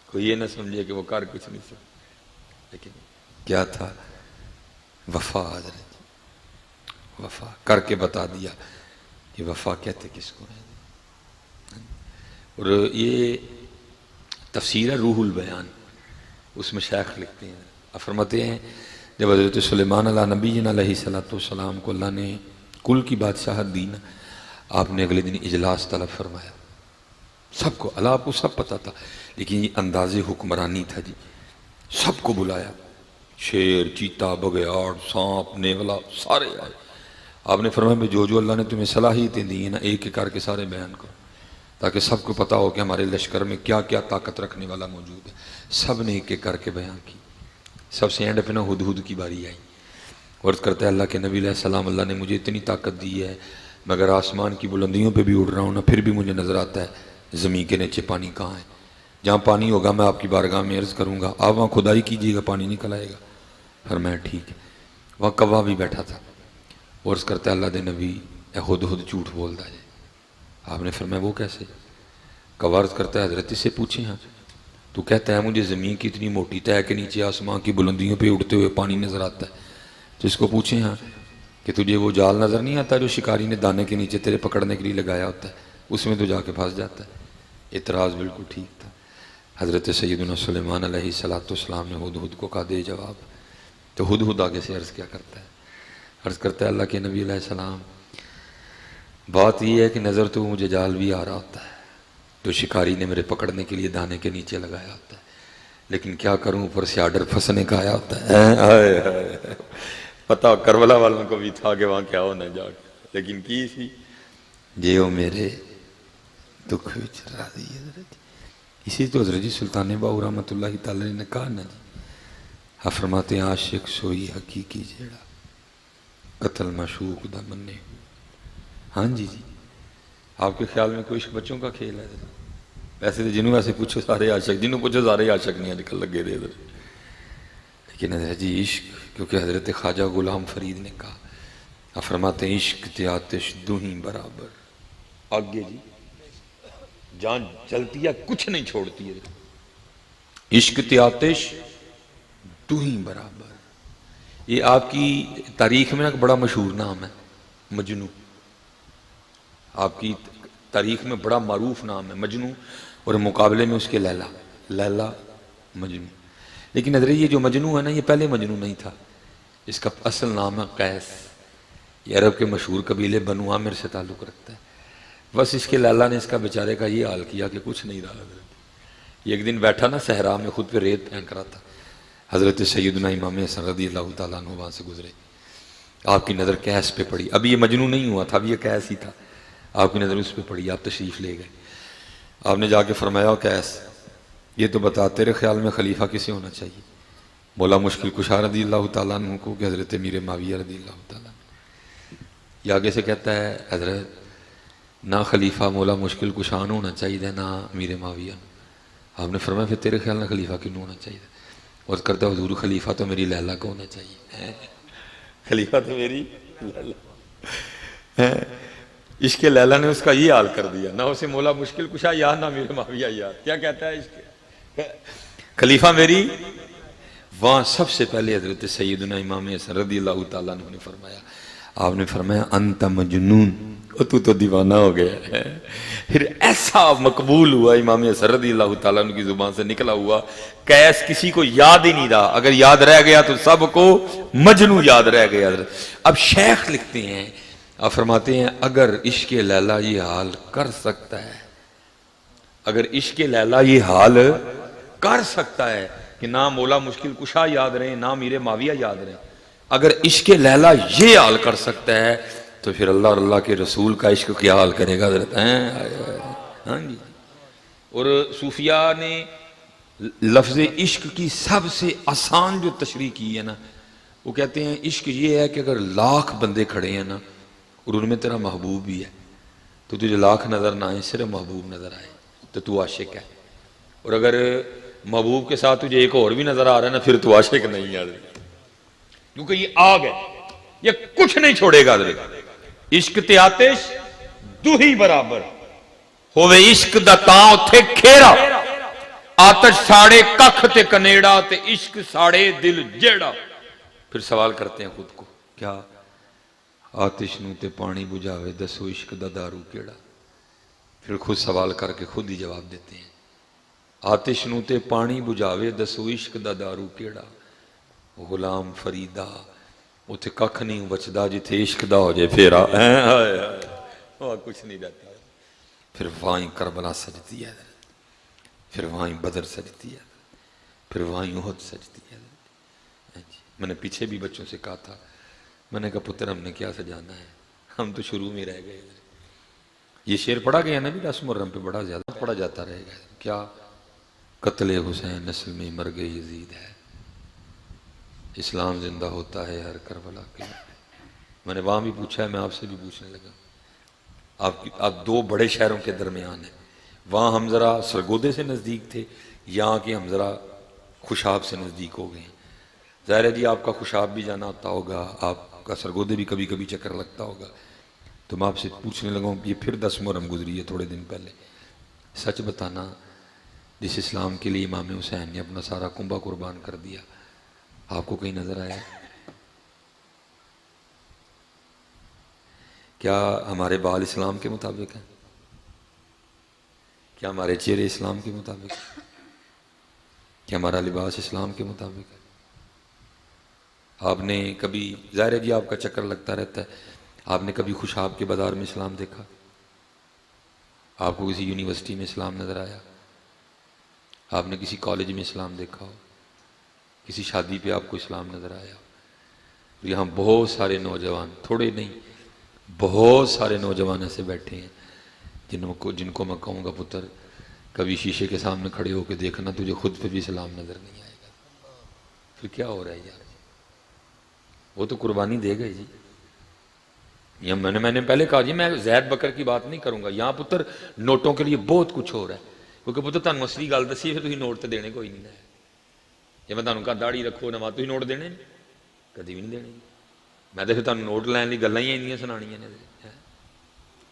کوئی یہ نہ سمجھے کہ وہ کر کچھ نہیں سکتا، لیکن کیا تھا؟ وفا حضرت، وفا کر کے بتا دیا کہ وفا کہتے کس کو ہے۔ اور یہ تفسیر ہے روح البیان، اس میں شیخ لکھتے ہیں، فرماتے ہیں جب حضرت سلیمان علیہ نبی علیہ السلام کو اللہ نے کل کی بادشاہت دی نا، آپ نے اگلے دن اجلاس طلب فرمایا، سب کو، اللہ آپ کو سب پتا تھا لیکن یہ انداز حکمرانی تھا جی، سب کو بلایا، شیر، چیتا، بگیاڑ، سانپ، نیولا، سارے آئے۔ آپ نے فرمایا جو جو اللہ نے تمہیں صلاحیتیں دی ہیں نا، ایک ایک کر کے سارے بیان کرو تاکہ سب کو پتا ہو کہ ہمارے لشکر میں کیا کیا طاقت رکھنے والا موجود ہے۔ سب نے ایک ایک کر کے بیان کی۔ سب سے اینڈ پہ نا ہدہد کی باری آئی، عرض کرتا ہے اللہ کے نبی علیہ السلام اللہ نے مجھے اتنی طاقت دی ہے میں اگر آسمان کی بلندیوں پہ بھی اڑ رہا ہوں نا پھر بھی مجھے نظر آتا ہے زمین کے نیچے پانی کہاں ہے۔ جہاں پانی ہوگا میں آپ کی بارگاہ میں عرض کروں گا آپ وہاں کھدائی کیجیے گا پانی نکل آئے گا۔ فرمایا ٹھیک ہے۔ وہاں کوا بھی بیٹھا تھا، عرض کرتا ہے اللہ دے نبی اے ہدہد جھوٹ بولتا ہے۔ آپ نے فرمایا وہ کیسے؟ کوا عرض کرتا ہے حضرت سے پوچھیں ہاں، تو کہتا ہے مجھے زمین کی اتنی موٹی تہ کے نیچے آسمان کی بلندیوں پہ اڑتے ہوئے پانی نظر آتا ہے، تو اس کو پوچھیں ہاں کہ تجھے وہ جال نظر نہیں آتا جو شکاری نے دانے کے نیچے تیرے پکڑنے کے لیے لگایا ہوتا ہے، اس میں تو جا کے پھنس جاتا ہے۔ اعتراض بالکل ٹھیک تھا۔ حضرت سیدنا سلیمان علیہ السلام نے ہدہد کو کہا دے جواب، تو ہدہد آگے سے عرض کیا کرتا ہے؟ عرض کرتا ہے اللہ کے نبی علیہ السلام بات یہ ہے کہ نظر تو مجھے جال بھی آ رہا ہوتا ہے تو شکاری نے میرے پکڑنے کے لیے دانے کے نیچے لگایا ہوتا ہے، لیکن کیا کروں اوپر سے آرڈر پھنسنے کا آیا ہوتا ہے۔ پتا کربلا والوں کو بھی تھا کہ وہاں کیا ہونا جا کے، لیکن کی سی جے وہ میرے دکھ وچ راضی ہے۔ اسی تو حضرت جی سلطان باہو رحمۃ اللہ تعالی نے کہا نا جی، فرماتے ہیں عاشق سوئی حقیقی جیڑا قتل معشوق دا منے۔ ہاں جی جی، آپ کے خیال میں کوئی عشق بچوں کا کھیل ہے؟ ویسے تو جنہوں ایسے پوچھو سارے عاشق، جنہوں پوچھو سارے عاشق نہیں آج کل لگے دے ادھر، لیکن حضرت جی عشق کیونکہ حضرت خواجہ غلام فرید نے کہا، آپ فرماتے ہیں عشق تے آتش دوہیں برابر، آگے جی جان جلتی ہے کچھ نہیں چھوڑتی ہے، عشق تے آتش دوہیں برابر۔ یہ آپ کی تاریخ میں ایک بڑا مشہور نام ہے مجنو، آپ کی تاریخ میں بڑا معروف نام ہے مجنو، اور مقابلے میں اس کے لیلا، لیلا مجنو۔ لیکن حضرت یہ جو مجنو ہے نا یہ پہلے مجنو نہیں تھا، اس کا اصل نام ہے قیس، یہ عرب کے مشہور قبیلے بنو عامر سے تعلق رکھتا ہے۔ بس اس کے لیلا نے اس کا بیچارے کا یہ حال کیا کہ کچھ نہیں رہا حضرت۔ یہ ایک دن بیٹھا نا صحرا میں خود پہ ریت پھینک رہا تھا، حضرت سیدنا امام حسن رضی اللہ تعالیٰ عنہ وہاں سے گزرے، آپ کی نظر قیس پہ پڑی، ابھی یہ مجنو نہیں ہوا تھا، ابھی یہ قیس ہی تھا، آپ کی نظر اس پہ پڑی، آپ تشریف لے گئے۔ آپ نے جا کے فرمایا قیس یہ تو بتا تیرے خیال میں خلیفہ کسے ہونا چاہیے؟ مولا مشکل کشا رضی اللہ تعالیٰ عنہ کو کہ حضرت میر معاویہ رضی اللہ تعالیٰ عنہ؟ یہ آگے سے کہتا ہے حضرت نہ خلیفہ مولا مشکل کشان ہونا چاہیے نہ میر معاویہ۔ آپ نے فرمایا پھر تیرے خیال میں خلیفہ کن ہونا چاہیے؟ اور کرتا ہے حضور خلیفہ تو میری لیلا کو ہونا چاہیے، خلیفہ تو میری لیلا۔ عشق لیلا نے اس کا یہ حال کر دیا، نہ اسے مولا مشکل کشا یاد نہ میر معاویہ یاد۔ کیا کہتا ہے عشق خلیفہ میری؟ وہاں سب سے پہلے حضرت سیدنا امام حسن رضی اللہ تعالیٰ عنہ نے فرمایا، آپ نے فرمایا انت مجنون، تو دیوانہ ہو گیا ہے۔ پھر ایسا مقبول ہوا امام حسن رضی اللہ تعالیٰ عنہ کی زبان سے نکلا ہوا، قیس کسی کو یاد ہی نہیں رہا، اگر یاد رہ گیا تو سب کو مجنو یاد رہ گیا۔ اب شیخ لکھتے ہیں، آپ فرماتے ہیں اگر عشق لیلا یہ حال کر سکتا ہے، اگر عشق لیلا یہ حال کر سکتا ہے کہ نہ مولا مشکل کشا یاد رہے نہ میر معاویہ یاد رہے، اگر عشق لیلا یہ حال کر سکتا ہے تو پھر اللہ اور اللہ کے رسول کا عشق کیا حال کرے گا حضرت؟ ہاں جی۔ اور صوفیاء نے لفظ عشق کی سب سے آسان جو تشریح کی ہے نا، وہ کہتے ہیں عشق یہ ہے کہ اگر لاکھ بندے کھڑے ہیں نا اور ان میں تیرا محبوب بھی ہے تو تجھے لاکھ نظر نہ آئے، صرف محبوب نظر آئے تو تو عاشق ہے، اور اگر محبوب کے ساتھ تجھے ایک اور بھی نظر آ رہا ہے نا پھر تو عاشق نہیں ہے، کیونکہ یہ آگ ہے، یہ کچھ نہیں چھوڑے گا حضرت۔ عشق تے آتش دوہی برابر ہووے، عشق دا تاں اتھے کھیرا، آتش ساڑے ککھ تے کنیڑا تے عشق ساڑے دل جیڑا۔ پھر سوال کرتے ہیں خود کو، کیا آتش نو تے پانی بجھاوے دسو عشق دا دارو کیڑا؟ پھر خود سوال کر کے خود ہی جواب دیتے ہیں، آتش نو تے پانی بجھاوے دسو عشق دا دارو کیڑا؟ غلام فریدہ اتھے ککھ نہیں بچدا جتھے عشق دا ہو جائے پھیرا، وہاں کچھ نہیں رہتا۔ پھر وہیں کربلا سجتی ہے، پھر وہیں بدر سجتی ہے، پھر وہیں احد سجتی ہے۔ میں نے پیچھے بھی بچوں سے کہا تھا، میں نے کہا پتر ہم نے کیا سجانا ہے، ہم تو شروع میں رہ گئے۔ یہ شعر پڑھا گیا نا بھی 10 محرم پہ، بڑا زیادہ پڑھا جاتا رہے گا۔ کیا قتل حسین نسل میں مرگ یزید ہے، اسلام زندہ ہوتا ہے ہر کربلا کے۔ میں نے وہاں بھی پوچھا ہے، میں آپ سے بھی پوچھنے لگا، آپ دو بڑے شہروں کے درمیان ہیں، وہاں ہم ذرا سرگودے سے نزدیک تھے، یہاں کے ہم ذرا خوشاب سے نزدیک ہو گئے ہیں۔ ظاہر ہے جی آپ کا خوشاب بھی جانا آتا ہوگا، آپ کا سرگودے بھی کبھی کبھی چکر لگتا ہوگا، تو میں آپ سے پوچھنے لگا ہوں، یہ پھر 10 محرم گزری ہے تھوڑے دن پہلے، سچ بتانا جس اسلام کے لیے امام حسین نے اپنا سارا کنبہ قربان کر دیا، آپ کو کہیں نظر آیا؟ کیا ہمارے بال اسلام کے مطابق ہیں؟ کیا ہمارے چہرے اسلام کے مطابق ہیں؟ کیا ہمارا لباس اسلام کے مطابق ہے؟ آپ نے کبھی، ظاہر ہے جی آپ کا چکر لگتا رہتا ہے، آپ نے کبھی خوشاب کے بازار میں اسلام دیکھا؟ آپ کو کسی یونیورسٹی میں اسلام نظر آیا؟ آپ نے کسی کالج میں اسلام دیکھا ہو؟ کسی شادی پہ آپ کو اسلام نظر آیا؟ یہاں بہت سارے نوجوان، تھوڑے نہیں بہت سارے نوجوان ایسے بیٹھے ہیں جن کو میں کہوں گا پتر کبھی شیشے کے سامنے کھڑے ہو کے دیکھنا، تجھے خود پہ بھی اسلام نظر نہیں آئے گا۔ پھر کیا ہو رہا ہے یار؟ وہ تو قربانی دے گئے جی۔ یہ میں نے پہلے کہا جی میں زید بکر کی بات نہیں کروں گا، یہاں پتر نوٹوں کے لیے بہت کچھ ہو رہا ہے، کیونکہ پتر تانوں اصلی گل دسی ہے، تسی نوٹ تے دینے کوئی نہیں ہے۔ جب میں تانوں کہا داڑھی رکھو نماز، تسی نوٹ دینے کدی بھی نہیں دینے، میں تو پھر تانوں نوٹ لین لی گلاں ہی انیاں سنانیاں نے،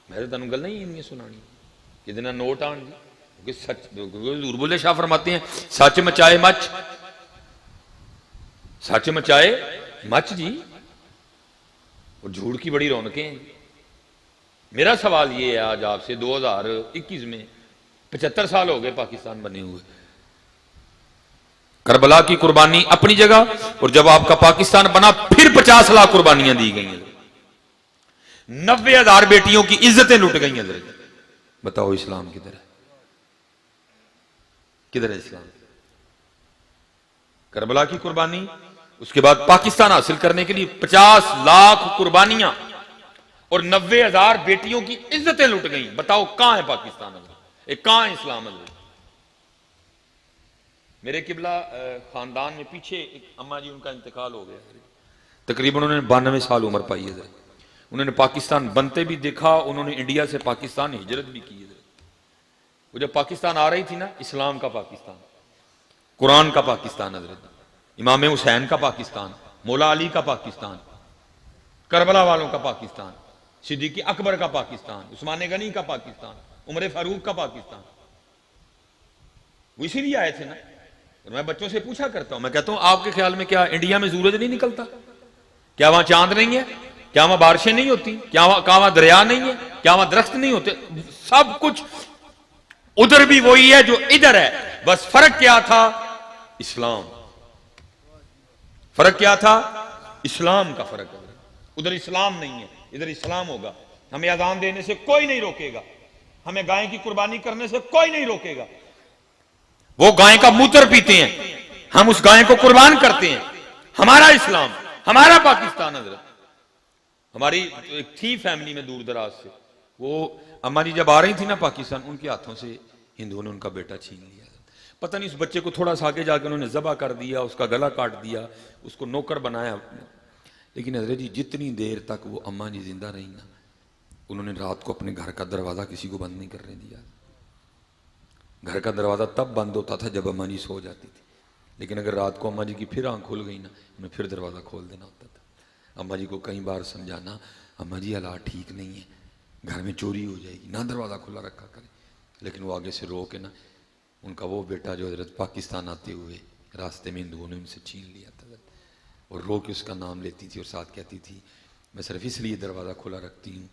میں تو تانوں گلاں ہی انیاں سنانیاں جہدے نال نوٹ آن جی، کیونکہ سچ حضور بولے شاہ فرماتے ہیں سچ مچائے مچ، سچ مچائے مچ جی، اور جھوٹ کی بڑی رونقیں ہیں۔ میرا سوال یہ ہے آج آپ سے، 2021 میں 75 سال ہو گئے پاکستان بنے ہوئے، کربلا کی قربانی اپنی جگہ، اور جب آپ کا پاکستان بنا پھر 50 لاکھ قربانیاں دی گئی ہیں، 90,000 بیٹیوں کی عزتیں لٹ گئی ہیں۔ بتاؤ اسلام کدھر ہے؟ کدھر ہے اسلام؟ کربلا کی قربانی، اس کے بعد پاکستان حاصل کرنے کے لیے 50 لاکھ قربانیاں اور 90,000 بیٹیوں کی عزتیں لٹ گئیں۔ بتاؤ کہاں ہے پاکستان حضرت؟ کہاں ہے اسلام حضرت؟ میرے قبلہ خاندان میں پیچھے ایک اماں جی، ان کا انتقال ہو گیا، تقریباً انہوں نے 92 سال عمر پائی ہے حضرت۔ انہوں نے پاکستان بنتے بھی دیکھا، انہوں نے انڈیا سے پاکستان ہجرت بھی کی حضرت۔ وہ جب پاکستان آ رہی تھی نا، اسلام کا پاکستان، قرآن کا پاکستان حضرت، امام حسین کا پاکستان، مولا علی کا پاکستان، کربلا والوں کا پاکستان، صدیق اکبر کا پاکستان، عثمان غنی کا پاکستان، عمر فاروق کا پاکستان، وہ اسی لیے آئے تھے نا۔ اور میں بچوں سے پوچھا کرتا ہوں، میں کہتا ہوں آپ کے خیال میں کیا انڈیا میں سورج نہیں نکلتا؟ کیا وہاں چاند نہیں ہے؟ کیا وہاں بارشیں نہیں ہوتی؟ کیا وہاں دریا نہیں ہے؟ کیا وہاں درخت نہیں ہوتے؟ سب کچھ ادھر بھی وہی ہے جو ادھر ہے، بس فرق کیا تھا؟ اسلام۔ فرق کیا تھا؟ اسلام کا فرق ہے۔ ادھر اسلام نہیں ہے، ادھر اسلام ہوگا۔ ہمیں اذان دینے سے کوئی نہیں روکے گا، ہمیں گائے کی قربانی کرنے سے کوئی نہیں روکے گا۔ وہ گائے کا موتر پیتے ہیں، ہم اس گائے کو قربان کرتے ہیں۔ ہمارا اسلام، ہمارا پاکستان حضرت۔ ہماری ایک تھی فیملی میں دور دراز سے، وہ اماں جی جب آ رہی تھی نا پاکستان، ان کے ہاتھوں سے ہندوؤں نے ان کا بیٹا چھین لیا۔ پتہ نہیں اس بچے کو تھوڑا سا آگے جا کے انہوں نے ذبح کر دیا، اس کا گلا کاٹ دیا، اس کو نوکر بنایا اپنے. لیکن حضرت جی جتنی دیر تک وہ اماں جی زندہ رہی نا، انہوں نے رات کو اپنے گھر کا دروازہ کسی کو بند نہیں کرنے دیا. گھر کا دروازہ تب بند ہوتا تھا جب اماں جی سو جاتی تھی، لیکن اگر رات کو اماں جی کی پھر آنکھ کھل گئی نا، انہیں پھر دروازہ کھول دینا ہوتا تھا. اماں جی کو کئی بار سمجھانا، اماں جی حالات ٹھیک نہیں ہے، گھر میں چوری ہو جائے گی، نہ دروازہ کھلا رکھا کرے. لیکن وہ آگے سے رو کے نا، ان کا وہ بیٹا جو حضرت پاکستان آتے ہوئے راستے میں ہندوؤں نے ان سے چھین لیا تھا، اور رو کے اس کا نام لیتی تھی اور ساتھ کہتی تھی میں صرف اس لیے دروازہ کھلا رکھتی ہوں،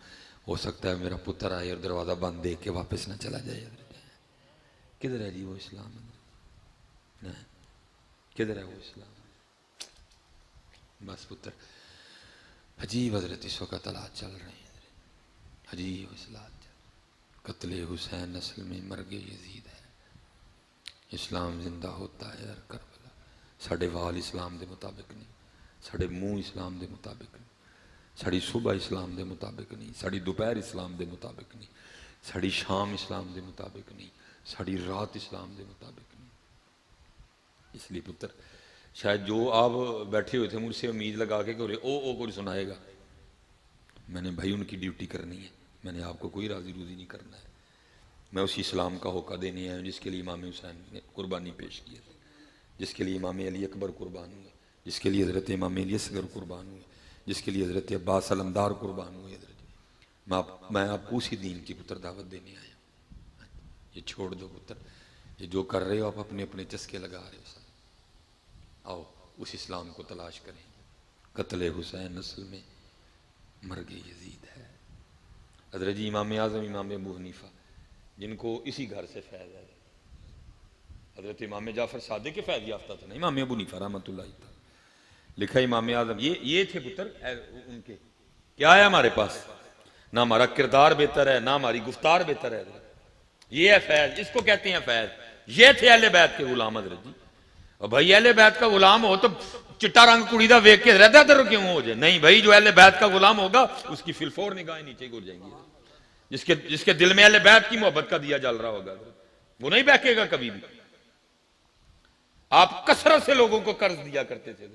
ہو سکتا ہے میرا پتر آئے اور دروازہ بند دے کے واپس نہ چلا جائے. کدھر ہے جی وہ اسلام؟ کدھر ہے وہ اسلام؟ بس پتر عجیب حضرت اس وقت حالات چل رہے ہیں، عجیب اصلاحات. قتل حسین نسل میں مرگ یزید ہے، اسلام زندہ ہوتا ہے ہر کربلا. ساڑے وال اسلام دے مطابق نہیں، ساڑے منہ اسلام دے مطابق نہیں، ساڑی صبح اسلام دے مطابق نہیں، ساڑی دوپہر اسلام دے مطابق نہیں، ساڑی شام اسلام دے مطابق نہیں، ساڑی رات اسلام دے مطابق نہیں. اس لیے پتر شاید جو آپ بیٹھے ہوئے تھے مجھ سے امید لگا کے کہ او کوئی سنائے گا، میں نے بھائی ان کی ڈیوٹی کرنی ہے، میں نے آپ کو کوئی راضی روزی نہیں کرنا ہے. میں اسی اسلام کا ہوقہ دینے آیا ہوں جس کے لیے امام حسین نے قربانی پیش کی ہے، جس کے لیے امام علی اکبر قربان ہوئے، جس کے لیے حضرت امام علی اصغر قربان ہوئے، جس کے لیے حضرت عباس علمدار قربان ہوئے. حضرت میں آپ کو اسی دین کی پتر دعوت دینے آیا ہوں. یہ چھوڑ دو پتر، یہ جو کر رہے ہو آپ اپنے اپنے چسکے لگا رہے ہو. آؤ اس اسلام کو تلاش کریں. قتل حسین نسل میں مرگ یزید ہے. حضرت جی امام اعظم امام ابو حنیفہ جن کو اسی گھر سے فیض ہے، حضرت امام جعفر صادق کے فیض یافتہ تھا نا امام ابو حنیفہ رحمۃ اللہ تعالی. لکھا امام اعظم یہ تھے پتر ان کے. کیا ہے ہمارے پاس؟ نہ ہمارا کردار بہتر ہے، نہ ہماری گفتار بہتر ہے. یہ ہے فیض، اس کو کہتے ہیں فیض. یہ تھے اہل بیت کے غلام حضرت جی. اور بھائی اہل بیت کا غلام ہو تو چٹا رنگ کڑی دا ویک کے رہتا در کیوں ہو جائے؟ نہیں بھائی، جو اہل بیت کا غلام ہوگا اس کی فی الفور نگاہیں نیچے گر جائیں گی. جس کے دل میں اہل بیت کی محبت کا دیا جل رہا ہوگا وہ نہیں بہکے گا کبھی بھی. آپ کثرت سے لوگوں کو قرض دیا کرتے تھے.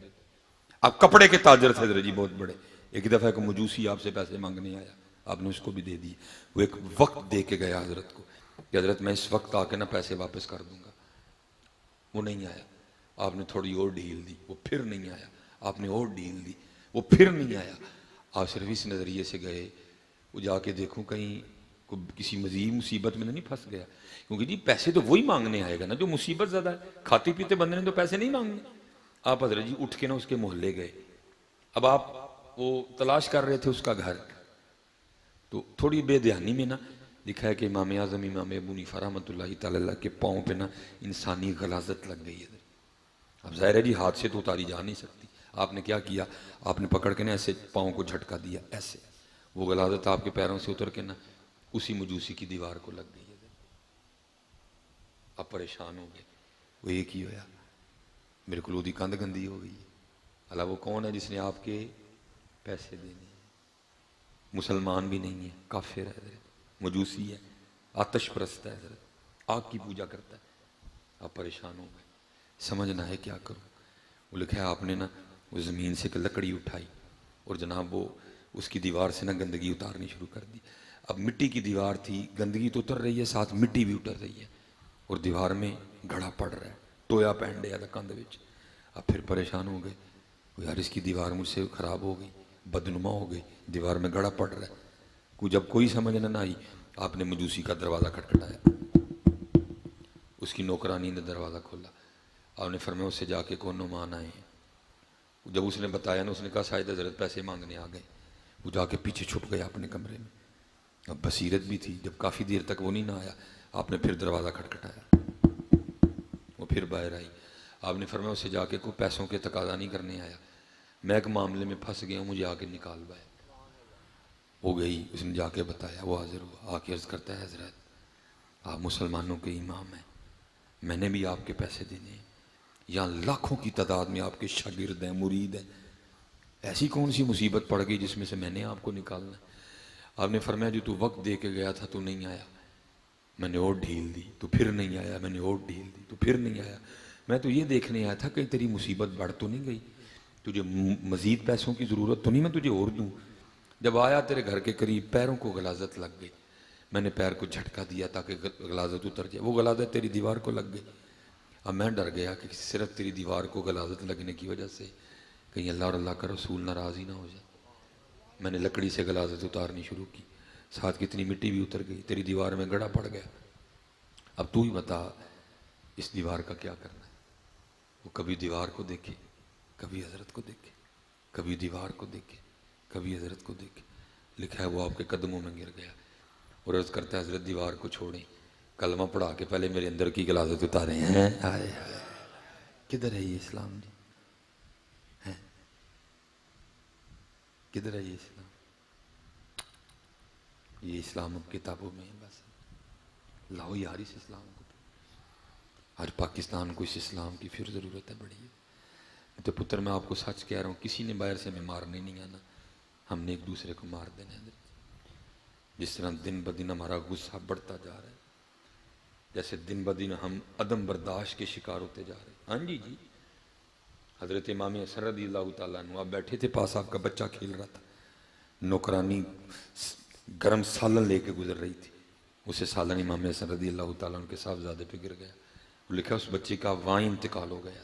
آپ کپڑے کے تاجر تھے حضرت جی بہت بڑے. ایک دفعہ ایک مجوسی آپ سے پیسے مانگنے آیا، آپ نے اس کو بھی دے دی. وہ ایک وقت دے کے گیا حضرت کو کہ حضرت میں اس وقت آ کے نا پیسے واپس کر دوں گا. وہ نہیں آیا. آپ نے تھوڑی اور ڈھیل دی، وہ پھر نہیں آیا. آپ نے اور ڈھیل دی، وہ پھر نہیں آیا. آپ صرف اس نظریے سے گئے وہ جا کے دیکھوں کہیں کسی مزید مصیبت میں نہیں پھنس گیا. کیونکہ جی پیسے تو وہی مانگنے آئے گا نا جو مصیبت زدہ ہے. کھاتے پیتے بندے نے تو پیسے نہیں مانگنے. آپ حضرت جی اٹھ کے نا اس کے محلے گئے. اب آپ وہ تلاش کر رہے تھے اس کا گھر، تو تھوڑی بے دھیانی میں نا لکھا ہے کہ امام اعظم امام ابو حنیفہ رحمۃ اللہ تعالی کے پاؤں پہ نا انسانی غلاظت لگ گئی ہے. اب ظاہر ہے جی ہاتھ سے تو اتاری جا نہیں سکتی. آپ نے کیا کیا؟ آپ نے پکڑ کے نا ایسے پاؤں کو جھٹکا دیا ایسے. وہ غلاظت آپ کے پیروں سے اتر کے نا اسی مجوسی کی دیوار کو لگ گئی ہے. آپ پریشان ہو گئے. وہ ایک ہی ہوا بالکل وہ دی کندھ گندی ہو گئی. اللہ وہ کون ہے جس نے آپ کے پیسے دینے؟ مسلمان بھی نہیں ہے، کافر ہے حضرت، مجوسی ہے، آتش پرست ہے حضرت، آگ کی پوجا کرتا ہے. آپ پریشان ہو گئے، سمجھنا ہے کیا کروں. وہ لکھا ہے آپ نے نا وہ زمین سے ایک لکڑی اٹھائی اور جناب وہ اس کی دیوار سے نا گندگی اتارنی شروع کر دی. اب مٹی کی دیوار تھی، گندگی تو اتر رہی ہے ساتھ مٹی بھی اتر رہی ہے اور دیوار میں گھڑا پڑ رہا ہے، ٹویا پہن ڈیا تھا کندھ وچ. اب پھر پریشان ہو گئے، یار اس کی دیوار مجھ سے خراب ہو گئی، بدنما ہو گئی، دیوار میں گڑا پڑ رہا ہے. جب کوئی سمجھ نہ آئی آپ نے مجوسی کا دروازہ کھٹکھٹایا. اس کی نوکرانی نے دروازہ کھولا. آپ نے فرمایا اس سے جا کے کون نعمان آئے ہیں. جب اس نے بتایا نا اس نے کہا شاید حضرت پیسے مانگنے آ گئے. وہ جا کے پیچھے چھپ گیا اپنے کمرے میں. اب بصیرت بھی تھی، جب کافی دیر تک وہ نہیں نہ آیا آپ نے پھر دروازہ کھٹکھٹایا. وہ پھر باہر آئی. آپ نے فرمایا اس سے جا کے کوئی پیسوں کے تقاضا نہیں کرنے آیا، میں ایک معاملے میں پھنس گیا ہوں، مجھے آ کے نکال بائے. ہو گئی. اس نے جا کے بتایا، وہ حاضر ہوا، آ کے عرض کرتا ہے حضرت آپ مسلمانوں کے امام ہیں، میں نے بھی آپ کے پیسے دینے ہیں، یہاں لاکھوں کی تعداد میں آپ کے شاگرد ہیں، مرید ہیں، ایسی کون سی مصیبت پڑ گئی جس میں سے میں نے آپ کو نکالنا ہے؟ آپ نے فرمایا جو تو وقت دے کے گیا تھا تو نہیں آیا، میں نے اور ڈھیل دی تو پھر نہیں آیا, میں نے اور ڈھیل دی تو پھر نہیں آیا. میں تو یہ دیکھنے آیا تھا کہیں تیری مصیبت بڑھ تو نہیں گئی, تجھے مزید پیسوں کی ضرورت تو نہیں, میں تجھے اور دوں. جب آیا تیرے گھر کے قریب پیروں کو غلاظت لگ گئی, میں نے پیر کو جھٹکا دیا تاکہ غلاظت اتر جائے, وہ غلاظت تیری دیوار کو لگ گئی. اب میں ڈر گیا کہ صرف تیری دیوار کو غلاظت لگنے کی وجہ سے کہیں اللہ اور اللہ کا رسول ناراض ہی نہ ہو جائے. میں نے لکڑی سے غلاظت اتارنی شروع کی, ساتھ کتنی مٹی بھی اتر گئی, تیری دیوار میں گڑھا پڑ گیا. اب تو ہی بتا اس دیوار کا کیا کرنا ہے. وہ کبھی دیوار کو دیکھے, کبھی حضرت کو دیکھے, کبھی دیوار کو دیکھے, کبھی حضرت کو دیکھے. لکھا ہے وہ آپ کے قدموں میں گر گیا اور عرض کرتا ہے حضرت دیوار کو چھوڑیں, کلمہ پڑھا کے پہلے میرے اندر کی غلاظت اتارے ہیں. ہائے ہائے, کدھر ہے یہ اسلام جی, ہیں کدھر ہے یہ اسلام؟ یہ اسلام اب کتابوں میں ہے بس. لاؤ یار اس اسلام کو, ہر پاکستان کو اس اسلام کی پھر ضرورت ہے بڑی ہے. تو پتر میں آپ کو سچ کہہ رہا ہوں, کسی نے باہر سے ہمیں مارنے نہیں آنا, ہم نے ایک دوسرے کو مار دینا ہے. جس طرح دن بدن ہمارا غصہ بڑھتا جا رہا ہے, جیسے دن بدن ہم عدم برداشت کے شکار ہوتے جا رہے ہیں. ہاں جی جی, حضرت امام حسن رضی اللہ تعالیٰ عنہ آپ بیٹھے تھے, پاس آپ کا بچہ کھیل رہا تھا, نوکرانی گرم سالن لے کے گزر رہی تھی, اسے سالن امام حسن رضی اللہ تعالیٰ عنہ کے صاحبزادے پہ گر گیا. وہ لکھا اس بچے کا وائیں انتقال ہو گیا.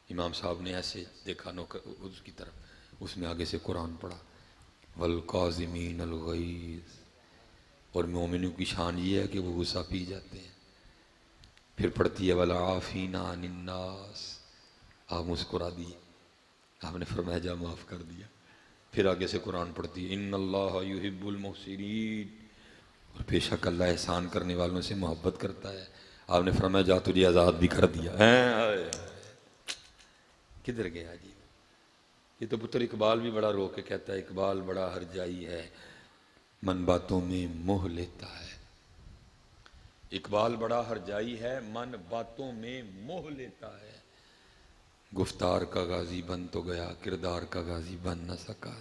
امام صاحب نے ایسے دیکھا نوکر اس کی طرف, اس نے آگے سے قرآن پڑھا, والقاظمین الغیظ, اور مومنوں کی شان یہ ہے کہ وہ غصہ پی جاتے ہیں. پھر پڑھتی ہے والعافین عن الناس, آپ مسکرا دیے, آپ نے فرمایا جا معاف کر دیا. پھر آگے سے قرآن پڑھتی ہے ان اللہ یحب المحسنین, اور بے شک اللہ احسان کرنے والوں سے محبت کرتا ہے. آپ نے فرمایا جا تجھے آزاد بھی کر دیا. کدھر گیا جی؟ یہ تو پتر اقبال بھی بڑا رو کے کہتا ہے, اقبال بڑا ہرجائی ہے من باتوں میں موہ لیتا ہے. اقبال بڑا ہرجائی ہے من باتوں میں موہ لیتا ہے. گفتار کا غازی بن تو گیا, کردار کا غازی بن نہ سکا.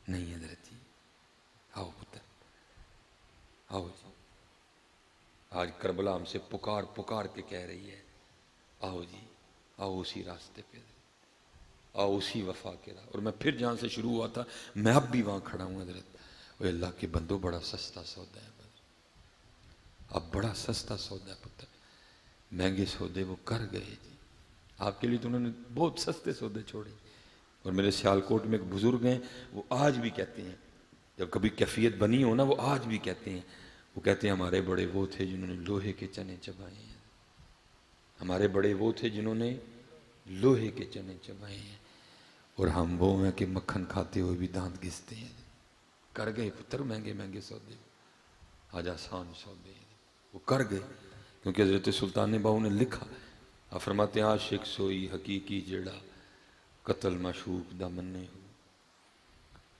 نہیں حضرت جی, آؤ پتر آؤ جی. آج کربلا ہم سے پکار پکار کے کہہ رہی ہے, آؤ جی آؤ اسی راستے پہ, آؤ اسی وفا کے راہ. اور میں پھر جہاں سے شروع ہوا تھا میں اب بھی وہاں کھڑا ہوں حضرت. وہ اللہ کے بندو بڑا سستا سودا ہے, اب بڑا سستا سودا ہے پتر. مہنگے سودے وہ کر گئے جی, آپ کے لیے تو انہوں نے بہت سستے سودے چھوڑے. اور میرے سیالکوٹ میں ایک بزرگ ہیں, وہ آج بھی کہتے ہیں, جب کبھی کیفیت بنی ہو نا, وہ آج بھی کہتے ہیں, وہ کہتے ہیں ہمارے بڑے وہ تھے جنہوں نے لوہے کے چنے چبائے ہیں, ہمارے بڑے وہ تھے جنہوں نے لوہے کے چنے چبائے ہیں, اور ہم وہ ہیں کہ مکھن کھاتے ہوئے بھی دانت گھستے ہیں. کر گئے پتر مہنگے مہنگے سودے, آج آسان سودے وہ کر گئے. کیونکہ حضرت سلطان باہو نے لکھا, آپ فرماتے ہیں عاشق سوئی حقیقی جیڑا قتل معشوق دا مننے ہو,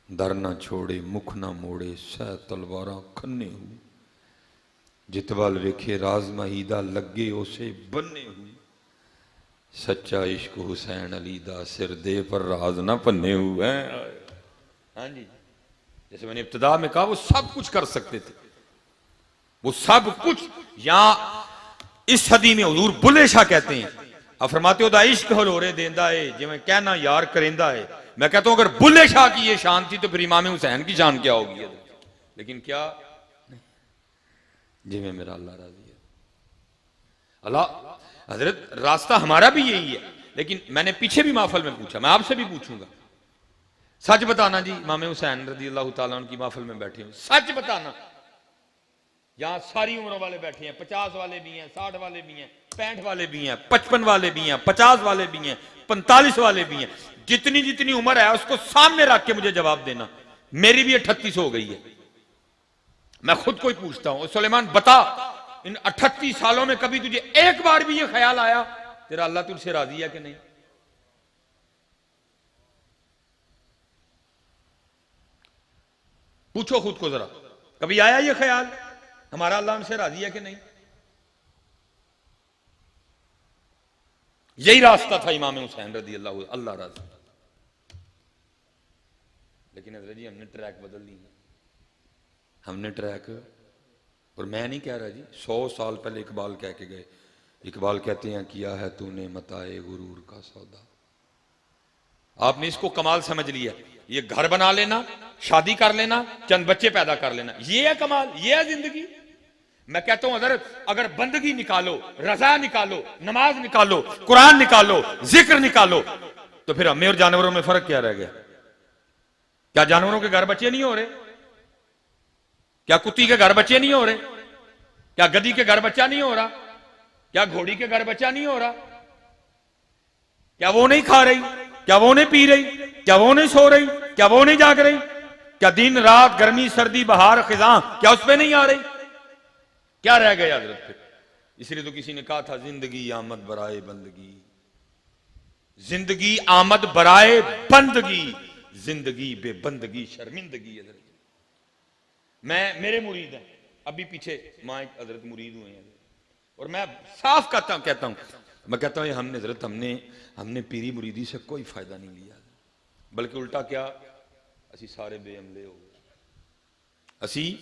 در نہ چھوڑے مکھ نہ موڑے سہ تلواراں کھنے ہو, جتوال ویکھے راز مہیدہ لگے اسے بننے ہو, سچا عشق حسین علی دا سر دے پر راز نہ پنے ہو. ہاں جی, جیسے میں نے ابتدا میں کہا وہ سب کچھ کر سکتے تھے, وہ سب کچھ. یہاں اس صدی میں حضور بلے شاہ کہتے ہیں, آپ فرماتے ہو دا عشق ہلورے دیندہ ہے جی میں کہنا یار کریندہ ہے. میں کہتا ہوں اگر بلے شاہ کی یہ شان تھی تو پھر امام حسین کی شان کیا ہوگی؟ لیکن کیا جی میں میرا اللہ راضی ہے. اللہ حضرت راستہ ہمارا بھی یہی ہے, لیکن میں نے پیچھے بھی محفل میں پوچھا, میں آپ سے بھی پوچھوں گا, سچ بتانا جی. امام حسین رضی اللہ تعالیٰ عنہ کی محفل میں بیٹھے ہوں, سچ بتانا. یہاں ساری عمروں والے بیٹھے ہیں, 50 والے بھی ہیں, 60 والے بھی ہیں, 65 والے بھی ہیں, 55 والے بھی ہیں, 50 والے بھی ہیں, 45 والے بھی ہیں. جتنی جتنی عمر ہے اس کو سامنے رکھ کے مجھے جواب دینا. میری بھی 38 ہو گئی ہے, میں خود کو ہی پوچھتا ہوں. سلیمان بتا ان 38 سالوں میں کبھی تجھے ایک بار بھی یہ خیال آیا تیرا اللہ تجھ سے راضی ہے کہ نہیں؟ پوچھو خود کو ذرا, کبھی آیا یہ خیال ہمارا اللہ ہم سے راضی ہے کہ نہیں؟ یہی راستہ تھا امام حسین رضی اللہ راضی. لیکن حضرت جی ہم نے ٹریک بدل دی, ہم نے ٹریک, اور میں نہیں کہہ رہا جی، 100 سال پہلے اقبال کہہ کے گئے. اقبال کہتے ہیں کیا ہے تو نے متائے غرور کا سودا. آپ نے اس کو کمال سمجھ لیا. یہ گھر بنا لینا، شادی کر لینا، چند بچے پیدا کر لینا، یہ ہے کمال، یہ ہے زندگی. میں کہتا ہوں اگر بندگی نکالو، رضا نکالو، نماز نکالو، قرآن نکالو، ذکر نکالو، تو پھر ہمیں اور جانوروں میں فرق کیا رہ گیا؟ کیا جانوروں کے گھر بچے نہیں ہو رہے؟ کیا کتی کے گھر بچے نہیں ہو رہے؟ کیا گدی کے گھر بچہ نہیں ہو رہا؟ کیا گھوڑی کے گھر بچہ نہیں ہو رہا؟ کیا وہ نہیں کھا رہی؟ کیا وہ نہیں پی رہی؟ کیا وہ نہیں سو رہی؟ کیا وہ نہیں جاگ رہی؟ کیا دن رات، گرمی سردی بہار خزاں، کیا اس پہ نہیں آ رہی؟ کیا رہ گیا حضرت پہ؟ اس لیے تو کسی نے کہا تھا زندگی آمد برائے بندگی، زندگی آمد برائے بندگی، زندگی بے بندگی شرمندگی. حضرت میرے مرید ہیں، ابھی پیچھے ماں حضرت مرید ہوئے ہیں، اور میں صاف کہتا ہوں میں کہتا ہوں ہم نے حضرت ہم نے پیری مریدی سے کوئی فائدہ نہیں لیا، بلکہ الٹا کیا، اسی سارے بے عملے ہو گئے. اسی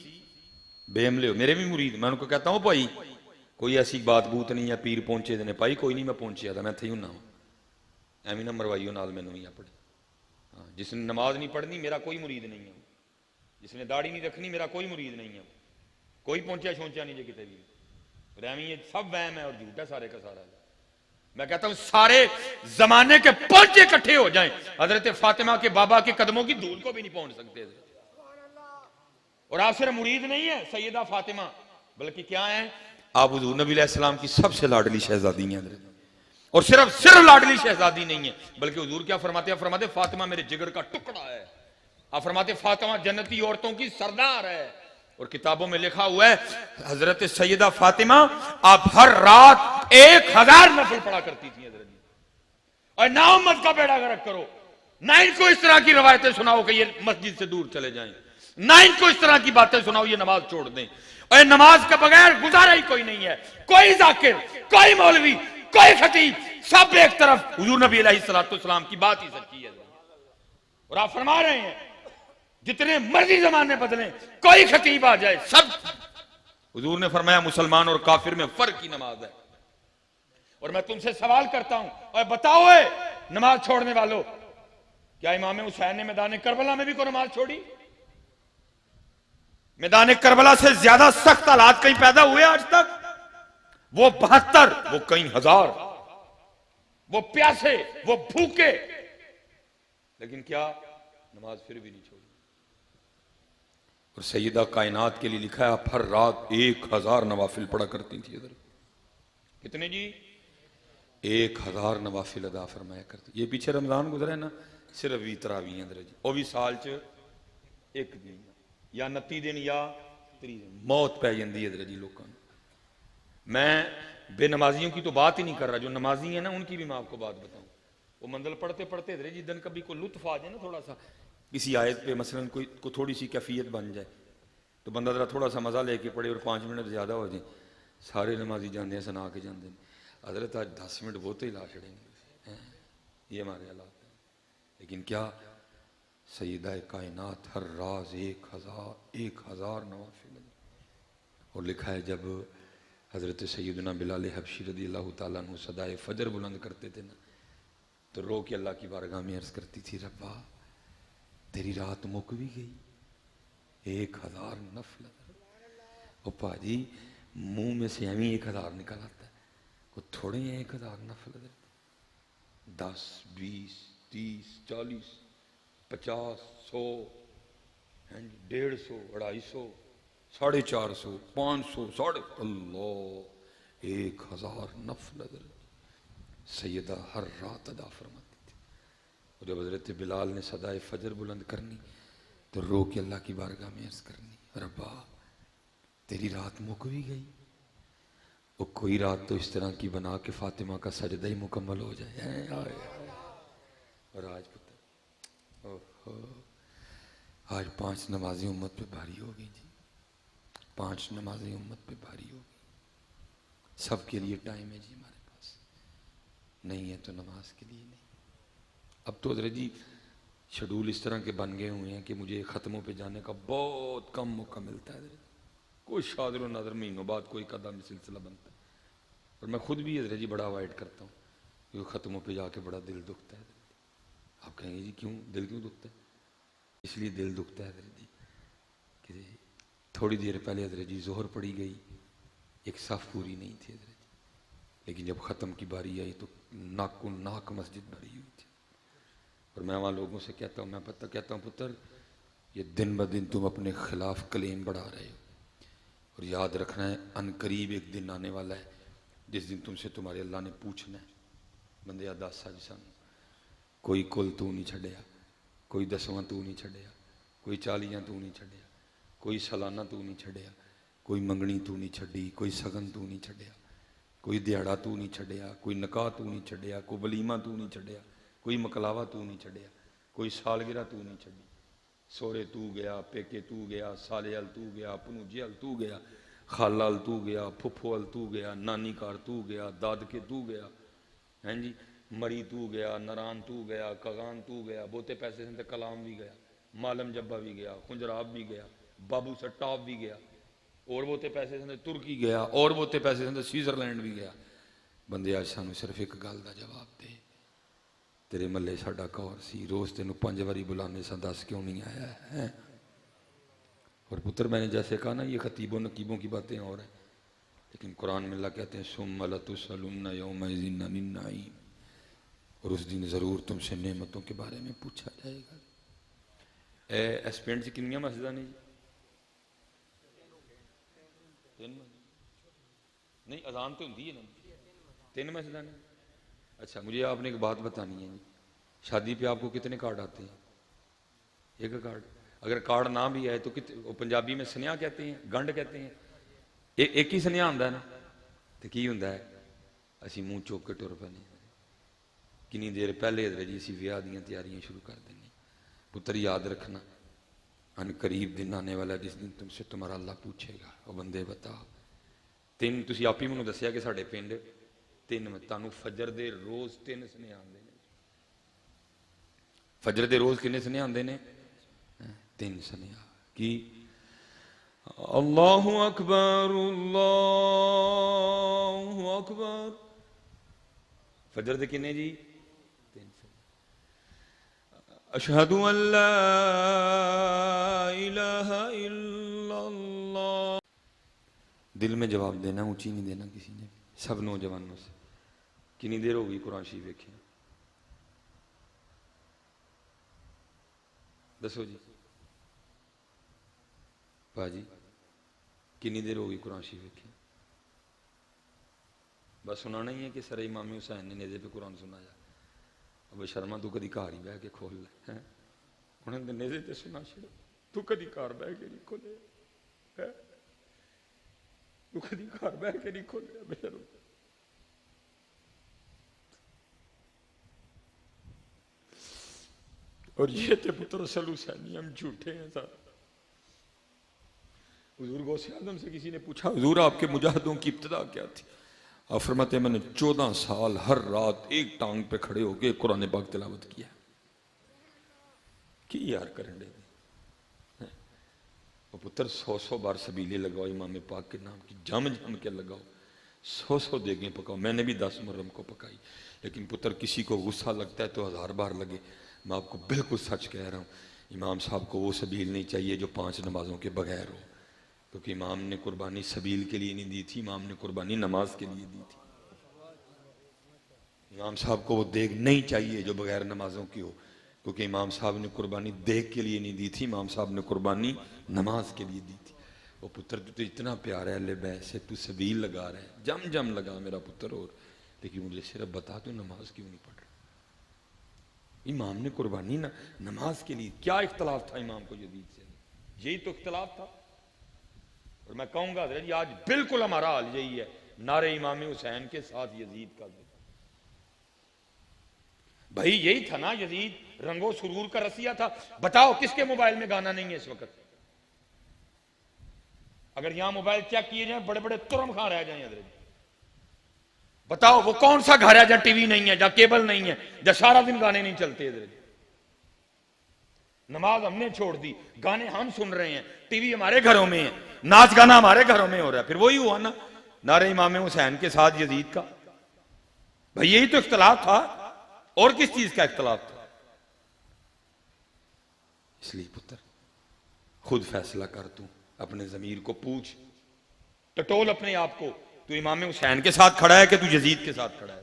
بے عملے ہو. میرے بھی مرید، میں ان کو کہتا ہوں بھائی کوئی ایسی بات بوت نہیں ہے پیر پہنچے دینے پائی، کوئی نہیں میں پہنچیا تھا، میں تھی ہوں نہ ایویں نہ مروائیو نال میں نہیں اپنے. جس نے نماز نہیں پڑھنی میرا کوئی مرید نہیں ہے، جس نے داڑھی نہیں رکھنی میرا کوئی مرید نہیں ہے، کوئی پہنچیا چھونچیا نہیں جے کتے بھی. یہ سب وہم ہے اور جھوٹ ہے سارے کا سارا. میں کہتا ہوں سارے زمانے کے پہنچے اکٹھے ہو جائیں، حضرت فاطمہ کے بابا کے قدموں کی دھول کو بھی نہیں پہنچ سکتے. اور آپ صرف مرید نہیں ہے سیدہ فاطمہ، بلکہ کیا ہیں آپ حضور نبی علیہ السلام کی سب سے لاڈلی شہزادی ہیں. اور صرف لاڈلی شہزادی نہیں ہے، بلکہ حضور کیا فرماتے ہیں؟ فرماتے فاطمہ میرے جگر کا ٹکڑا ہے. آپ فرماتے فاطمہ جنتی عورتوں کی سردار ہے. اور کتابوں میں لکھا ہوا ہے حضرت سیدہ فاطمہ آپ ہر رات 1000 نفل پڑھا کرتی تھی. حضرت اور نہ امت کا بیڑا غرق کرو، نہ ان کو اس طرح کی روایتیں سناؤ کہ یہ مسجد سے دور چلے جائیں، نہ ان کو اس طرح کی باتیں سناؤ یہ نماز چھوڑ دیں. اور نماز کے بغیر گزارا ہی کوئی نہیں ہے. کوئی ذاکر، کوئی مولوی، کوئی خطیب، سب ایک طرف حضور نبی علیہ السلام کی بات ہی سچی ہے. اور آپ فرما رہے ہیں جتنے مرضی زمانے بدلیں، کوئی خطیب آ جائے، سب حضور نے فرمایا مسلمان اور کافر میں فرق کی نماز ہے. اور میں تم سے سوال کرتا ہوں، اور بتاؤ نماز چھوڑنے والوں، کیا امام حسین نے میدان کربلا میں بھی کوئی نماز چھوڑی؟ میدان کربلا سے زیادہ سخت حالات کہیں پیدا ہوئے آج تک؟ وہ 72، وہ کئی ہزار، وہ پیاسے، وہ بھوکے، لیکن کیا نماز پھر بھی نہیں چھوڑی. اور سیدہ کائنات کے لیے لکھا ہے آپ ہر رات 1000 نوافل پڑھا کرتی تھی. ادھر کتنے جی؟ 1000 نوافل ادا فرمایا کرتی. یہ پیچھے رمضان گزرا ہے نا، صرف بھی تراویح اندر جی، وہ بھی سال چ ایک دن یا 29 دن یا 30 دن موت پہ جاندی ہے جی لوگوں. میں بے نمازیوں کی تو بات ہی نہیں کر رہا، جو نمازی ہیں نا ان کی بھی میں آپ کو بات بتاؤں. وہ منزل پڑھتے پڑھتے ادھر جی دن کبھی کوئی لطف آ جائے نا تھوڑا سا کسی آیت پہ، مثلا کوئی تھوڑی سی کیفیت بن جائے تو بندہ ذرا تھوڑا سا مزہ لے کے پڑھے اور 5 منٹ زیادہ ہو جائیں، سارے نمازی جاندے ہیں سنا کے جاندے ہیں حضرت آج 10 منٹ وہ تو ہی لا چھڑیں گے. یہ ہمارے حالات ہیں. لیکن کیا سیدہ کائنات ہر راز 1000 نوافل. اور لکھا ہے جب حضرت سیدنا بلال حبشی رضی اللہ تعالیٰ عنہ صدائے فجر بلند کرتے تھے نا تو رو کے اللہ کی بارگاہ میں عرض کرتی تھی ربا تیری رات مک بھی گئی، 1000 نفل. او پاجی منہ میں سے ہمیں 1000 نکل آتا ہے، وہ تھوڑے ہیں 1000 نفل. 10 20 30 40 50 100 150 250 450 500 اللہ 1000 نفل سیدہ ہر رات ادا فرماتی تھی. اور جب حضرت بلال نے صدائے فجر بلند کرنی تو رو کے اللہ کی بارگاہ میں عرض کرنی ربا تیری رات مک بھی گئی، وہ کوئی رات تو اس طرح کی بنا کہ فاطمہ کا سجدہ ہی مکمل ہو جائے. اور آج پتہ آج 5 نمازی امت پہ بھاری ہو گئی جی، 5 نمازی امت پہ بھاری ہو گئی. سب کے لیے ٹائم ہے جی ہمارے پاس، نہیں ہے تو نماز کے لیے نہیں. اب تو حضرت جی شیڈول اس طرح کے بن گئے ہوئے ہیں کہ مجھے ختموں پہ جانے کا بہت کم موقع ملتا ہے. کوئی شادر و نادر مہینوں بعد کوئی قدم میں سلسلہ بنتا ہے، اور میں خود بھی حضرت جی بڑا اوائڈ کرتا ہوں، کیونکہ ختموں پہ جا کے بڑا دل دکھتا ہے۔ آپ کہیں گے جی کیوں دل کیوں دکھتا ہے؟ اس لیے دل دکھتا ہے حضرت جی کہ تھوڑی دیر پہلے حضرت جی ظہر پڑی گئی، ایک صف پوری نہیں تھی حضرت جی، لیکن جب ختم کی باری آئی تو ناک و ناک مسجد بھری ہوئی تھی، اور میں وہاں لوگوں سے کہتا ہوں، میں پتہ کہتا ہوں پتر یہ دن بدن تم اپنے خلاف کلیم بڑھا رہے ہو، اور یاد رکھنا ہے ان قریب ایک دن آنے والا ہے جس دن تم سے تمہارے اللہ نے پوچھنا ہے، بندیا دس سج سان کوئی کل تو نہیں چھڑیا، کوئی دسواں تو نہیں چھڑیا، کوئی چالیاں تو نہیں چھڑیا، کوئی سالانہ تو نہیں چھڑیا، کوئی منگنی تو نہیں چھڑی، کوئی سگن تو نہیں چھڑیا، کوئی دیہڑا تو نہیں چھڑیا، کوئی نکاح تو نہیں چھڑیا، کوئی ولیمہ تو نہیں چھڑیا، کوئی مکلاوہ تو نہیں چھڑیا، کوئی سالگرہ تو نہیں چھڑی، سورے تو گیا، پیکے تو گیا، سالے ال تو گیا، پنوجے ال تو گیا، خالہ ال تو گیا، پھپھو ال تو گیا، نانی کار تو گیا، دادکے تو گیا، ہیں جی مری تو گیا، نران تو گیا، کغان تو گیا، بوتے پیسے سے کلام بھی گیا، مالم جبہ بھی گیا، خنجراب بھی گیا، بابو سٹاپ بھی گیا، اور بوتے پیسے سے ترکی گیا، اور بوتے پیسے سے سوئٹزرلینڈ بھی گیا۔ بندے آج سانو صرف ایک گل دا جواب دے، تیرے ملے ساڈا کور سی، روز تینوں 5 باری بلانے سا، 10 کیوں نہیں آیا ہے؟ اور پتر میں نے جیسے کہا نا یہ خطیبوں نقیبوں کی باتیں اور ہیں، لیکن قرآن میں اللہ کہتے ہیں ثم لتسألن یومئذ عن النعیم، اور اس دن ضرور تم سے نعمتوں کے بارے میں پوچھا جائے گا۔ اس پنڈ سے کنیاں مسجداں نے جی؟ 3 نہیں، اذان تو ہوندی ہے نا، 3 مسجداں نے۔ اچھا مجھے آپ نے ایک بات بتانی ہے جی، شادی پہ آپ کو کتنے کارڈ آتے ہیں؟ ایک کارڈ؟ اگر کارڈ نہ بھی آئے تو وہ پنجابی میں سنیا کہتے ہیں، گنڈ کہتے ہیں، ایک ہی سنیا آندا ہے نا، تو کی ہوندا ہے؟ اسی منہ چوک کے ٹر پینے، کنی دیر پہلے حضرت جی اسی ویاہ دیاں تیاریاں شروع کر دیں۔ پتر یاد رکھنا ان قریب دن آنے والا جس دن تم سے تمہارا اللہ پوچھے گا، او بندے بتا 3 تسی آپ ہی منوں دسیا کہ ساڈے پنڈ 3 تانوں فجر دے روز 3 سنے آندے نے، فجر دے روز کنے سنے آندے نے؟ 3 سنے کی اللہ اکبر اللہ اکبر، فجر دے کنے جی؟ 3 سنے۔ اشہد ان لا الہ الا اللہ، دل میں جواب دینا، اونچی نہیں دینا کسی نے، سب نوجوانوں سے۔ کنی دیر ہو گئی قرآن شریف ویکھیں؟ دسو جی باجی کنی دیر ہو گئی قرآن شریف ویکھیں؟ بس سنانا ہی ہے کہ سر امام حسین نے نیزے پہ قرآن سنایا؟ اب شرما تو کدی گھر ہی بہ کے کھول لے، انہوں نے نیزے تے سنا چھڑا، تو کدی گھر بہ کے نہیں کھولے، تو کدی گھر بہ کے نہیں کھولے بے۔ اور یہ تے پتر اصل حسینی، ہم جھوٹے ہیں سارا۔ حضور غوث اعظم سے کسی نے پوچھا حضور آپ کے مجاہدوں کی ابتدا کیا تھی؟ آپ فرماتے ہیں میں نے 14 سال ہر رات ایک ٹانگ پہ کھڑے ہو کے قرآن پاک تلاوت کیا۔ کی یار کریں دے وہ پتر 100 بار سبیلے لگاؤ امام پاک کے نام کی، جم جم کے لگاؤ، 100 دیگیں پکاؤ۔ میں نے بھی 10 محرم کو پکائی، لیکن پتر کسی کو غصہ لگتا ہے تو 1000 بار لگے۔ میں آپ کو بالکل سچ کہہ رہا ہوں، امام صاحب کو وہ سبیل نہیں چاہیے جو 5 نمازوں کے بغیر ہو، کیونکہ امام نے قربانی سبیل کے لیے نہیں دی تھی، امام نے قربانی نماز کے لیے دی تھی۔ امام صاحب کو وہ دیگ نہیں چاہیے جو بغیر نمازوں کی ہو، کیونکہ امام صاحب نے قربانی دیگ کے لیے نہیں دی تھی، امام صاحب نے قربانی نماز کے لیے دی تھی۔ وہ پتر تو اتنا پیارا ہے اہل بیت سے، تو سبیل لگا رہا ہے، جم جم لگا میرا پتر، اور لیکن مجھے صرف بتا تو نماز کیوں نہیں پڑھ رہا؟ امام نے قربانی نماز کے لیے، کیا اختلاف تھا امام کو یزید سے؟ یہی تو اختلاف تھا۔ اور میں کہوں گا حضرت جی آج بالکل ہمارا حال یہی ہے، نعرے امام حسین کے ساتھ یزید کا ذکر۔ بھائی یہی تھا نا، یزید رنگ و سرور کا رسیہ تھا۔ بتاؤ کس کے موبائل میں گانا نہیں ہے اس وقت؟ اگر یہاں موبائل چیک کیے جائیں بڑے بڑے ترم خان رہ جائیں حضرت جی۔ بتاؤ وہ کون سا گھر ہے جہاں ٹی وی نہیں ہے، جہاں کیبل نہیں ہے، جہاں سارا دن گانے نہیں چلتے حضرت جی؟ نماز ہم نے چھوڑ دی، گانے ہم سن رہے ہیں، ٹی وی ہمارے گھروں میں ہیں، ناچ گانا ہمارے گھروں میں ہو رہا ہے. پھر وہی ہوا نا نعرہ امام حسین کے ساتھ یزید کا. بھائی یہی تو اختلاف تھا, اور کس چیز کا اختلاف تھا؟ اس لیے پتر خود فیصلہ کر, تو اپنے ضمیر کو پوچھ, ٹٹول اپنے آپ کو, تو امام حسین کے ساتھ کھڑا ہے کہ تو یزید کے ساتھ کھڑا ہے؟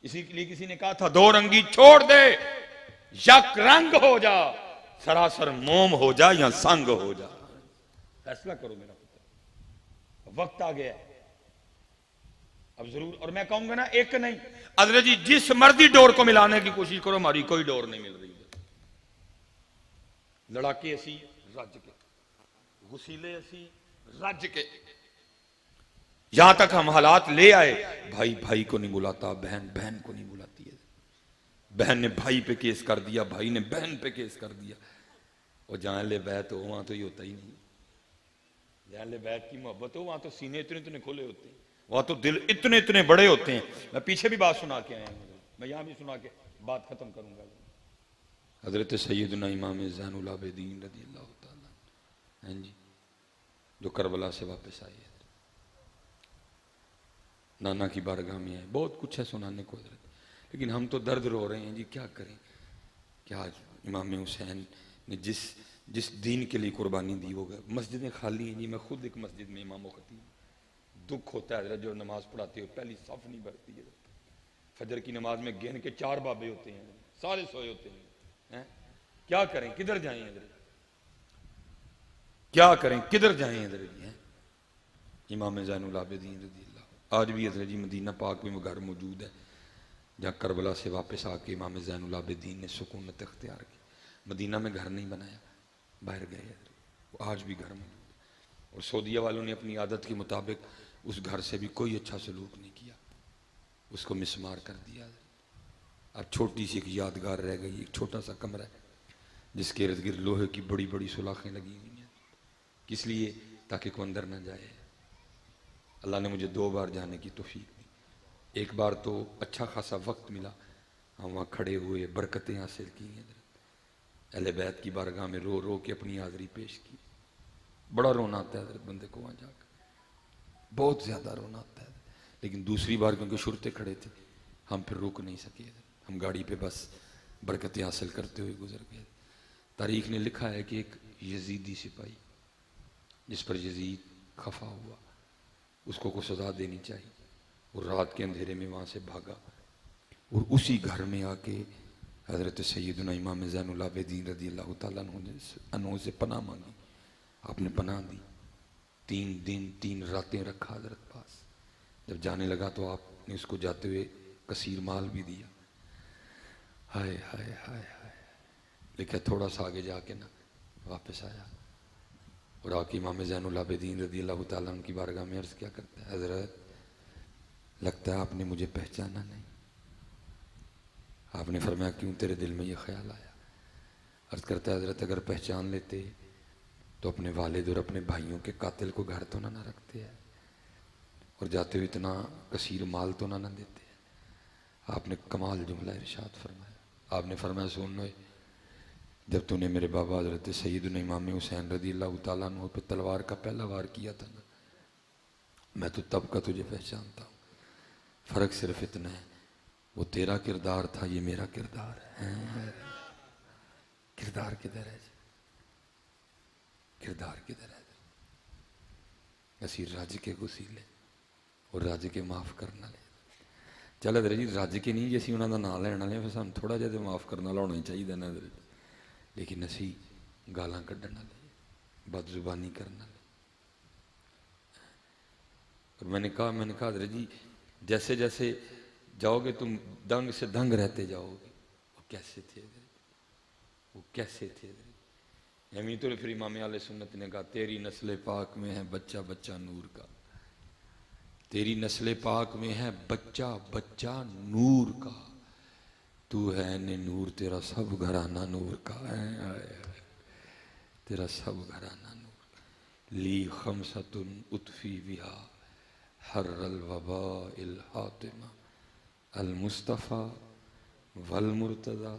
اسی کے لیے کسی نے کہا تھا دو رنگی چھوڑ دے, یک رنگ ہو جا, سراسر موم ہو جا یا سنگ ہو جا. فیصلہ کرو میرا پتر, وقت آ گیا ہے اب ضرور. اور میں کہوں گا نا ایک نہیں, حضرت جی جس مرضی ڈور کو ملانے کی کوشش کرو, ہماری کوئی ڈور نہیں مل رہی. لڑاکے اسی رج کے, غسیلے اسی رج کے, یہاں تک ہم حالات لے آئے, بھائی بھائی کو نہیں بلاتا, بہن بہن کو نہیں بلاتی ہے, بہن نے بھائی پہ کیس کر دیا, بھائی نے بہن پہ کیس کر دیا. اور جہاں لے بیت ہو وہاں تو یہ ہوتا ہی نہیں. جہاں لے بیت کی محبت ہو وہاں تو سینے اتنے اتنے کھلے ہوتے ہیں, وہاں تو دل اتنے اتنے بڑے ہوتے ہیں. میں پیچھے بھی بات سنا کے آیا ہوں, میں یہاں بھی سنا کے بات ختم کروں گا. حضرت سیدنا امام زین العابدین رضی اللہ تعالیٰ ہیں جی, جو کربلا سے واپس آئے ہیں, نانا کی بارگاہ میں آئے. بہت کچھ ہے سنانے کو حضرت, لیکن ہم تو درد رو رہے ہیں جی, کیا کریں. کہ آج امام حسین نے جس دین کے لیے قربانی دی ہوگا. مسجدیں خالی ہیں جی, میں خود ایک مسجد میں امام و خطیب. دکھ ہوتا ہے حضرت, جو نماز پڑھاتے ہو پہلی صف نہیں بھرتی ہے. فجر کی نماز میں گن کے 4 بابے ہوتے ہیں, سارے سوئے ہوتے ہیں. کیا کریں, کدھر جائیں حضرت, کیا کریں, کدھر جائیں حضرت. امام زین العابدین رضی اللہ, آج بھی حضرت جی مدینہ پاک میں وہ گھر موجود ہے جہاں کربلا سے واپس آ کے امام زین العابدین نے سکونت اختیار کی. مدینہ میں گھر نہیں بنایا, باہر گئے حضرت, وہ آج بھی گھر موجود ہے. اور سعودیہ والوں نے اپنی عادت کے مطابق اس گھر سے بھی کوئی اچھا سلوک نہیں کیا, اس کو مسمار کر دیا. اب چھوٹی سی ایک یادگار رہ گئی, ایک چھوٹا سا کمرہ ہے جس کے ارد گرد لوہے کی بڑی بڑی سلاخیں لگی ہوئی ہیں. کس لیے؟ تاکہ کوئی اندر نہ جائے. اللہ نے مجھے 2 بار جانے کی توفیق دی. ایک بار تو اچھا خاصا وقت ملا, ہم وہاں کھڑے ہوئے, برکتیں حاصل کی ہیں. اہل بیت کی بارگاہ میں رو رو کے اپنی حاضری پیش کی. بڑا رونا آتا ہے حضرت بندے کو وہاں جا کر, بہت زیادہ رونا آتا ہے. لیکن دوسری بار کیونکہ شرطے کھڑے تھے, ہم پھر رک نہیں سکے. ہم گاڑی پہ بس برکتیں حاصل کرتے ہوئے گزر گئے. تاریخ نے لکھا ہے کہ ایک یزیدی سپاہی جس پر یزید خفا ہوا, اس کو سزا دینی چاہیے, اور رات کے اندھیرے میں وہاں سے بھاگا, اور اسی گھر میں آ کے حضرت سیدنا امام زین العابدین رضی اللہ تعالیٰ عنہ سے پناہ مانگی. آپ نے پناہ دی. 3 دن 3 راتیں رکھا حضرت پاس. جب جانے لگا تو آپ نے اس کو جاتے ہوئے کثیر مال بھی دیا. ہائے ہائے ہائے ہائے, لیکن تھوڑا سا آگے جا کے نا واپس آیا, اور آ کے امام زین العابدین رضی اللہ تعالیٰ عنہ کی بارگاہ میں عرض کیا کرتا ہے, حضرت لگتا ہے آپ نے مجھے پہچانا نہیں. آپ نے فرمایا کیوں, تیرے دل میں یہ خیال آیا؟ عرض کرتا ہے حضرت اگر پہچان لیتے تو اپنے والد اور اپنے بھائیوں کے قاتل کو گھر تو نہ رکھتے ہیں, اور جاتے ہوئے اتنا کثیر مال تو نہ دیتے. آپ نے کمال جملہ ارشاد فرمایا. آپ نے فرمایا سن لو, جب تو نے میرے بابا حضرت سیدنا امام حسین رضی اللہ تعالیٰ عنہ پہ تلوار کا پہلا وار کیا تھا نا, میں تو تب کا تجھے پہچانتا ہوں. فرق صرف اتنا ہے, وہ تیرا کردار تھا, یہ میرا کردار ہے. کردار کدھر ہے جی, کردار کدھر ہے؟ اسی رج کے غسیلے اور رج کے معاف کرنا لے. چل حضرت جی رج کے نہیں, جی اسی انہوں کا نام لینا لے, پھر سانوں تھوڑا جہا معاف کرنا والا ہونا ہی چاہیے نا حضرت. لیکن اسی گالاں کڈھن والے, بد زبانی کرنا لے. اور میں نے کہا حضرت جی جیسے جیسے جاؤ گے تم دنگ سے دنگ رہتے جاؤ گے. وہ کیسے تھے حضرت, وہ کیسے تھے حضرت. یعنی تو پھر امام اہل سنت نے کہا تیری نسل پاک میں ہے بچہ بچہ نور کا, تیری نسل پاک میں ہے بچہ بچہ نور کا, تو ہے نے نور, تیرا سب گھرانہ نور کا ہے, تیرا سب گھرانہ نور کا. لی خمسۃ اطفی بہا حر الوباء الحاطمہ المصطفیٰ والمرتضی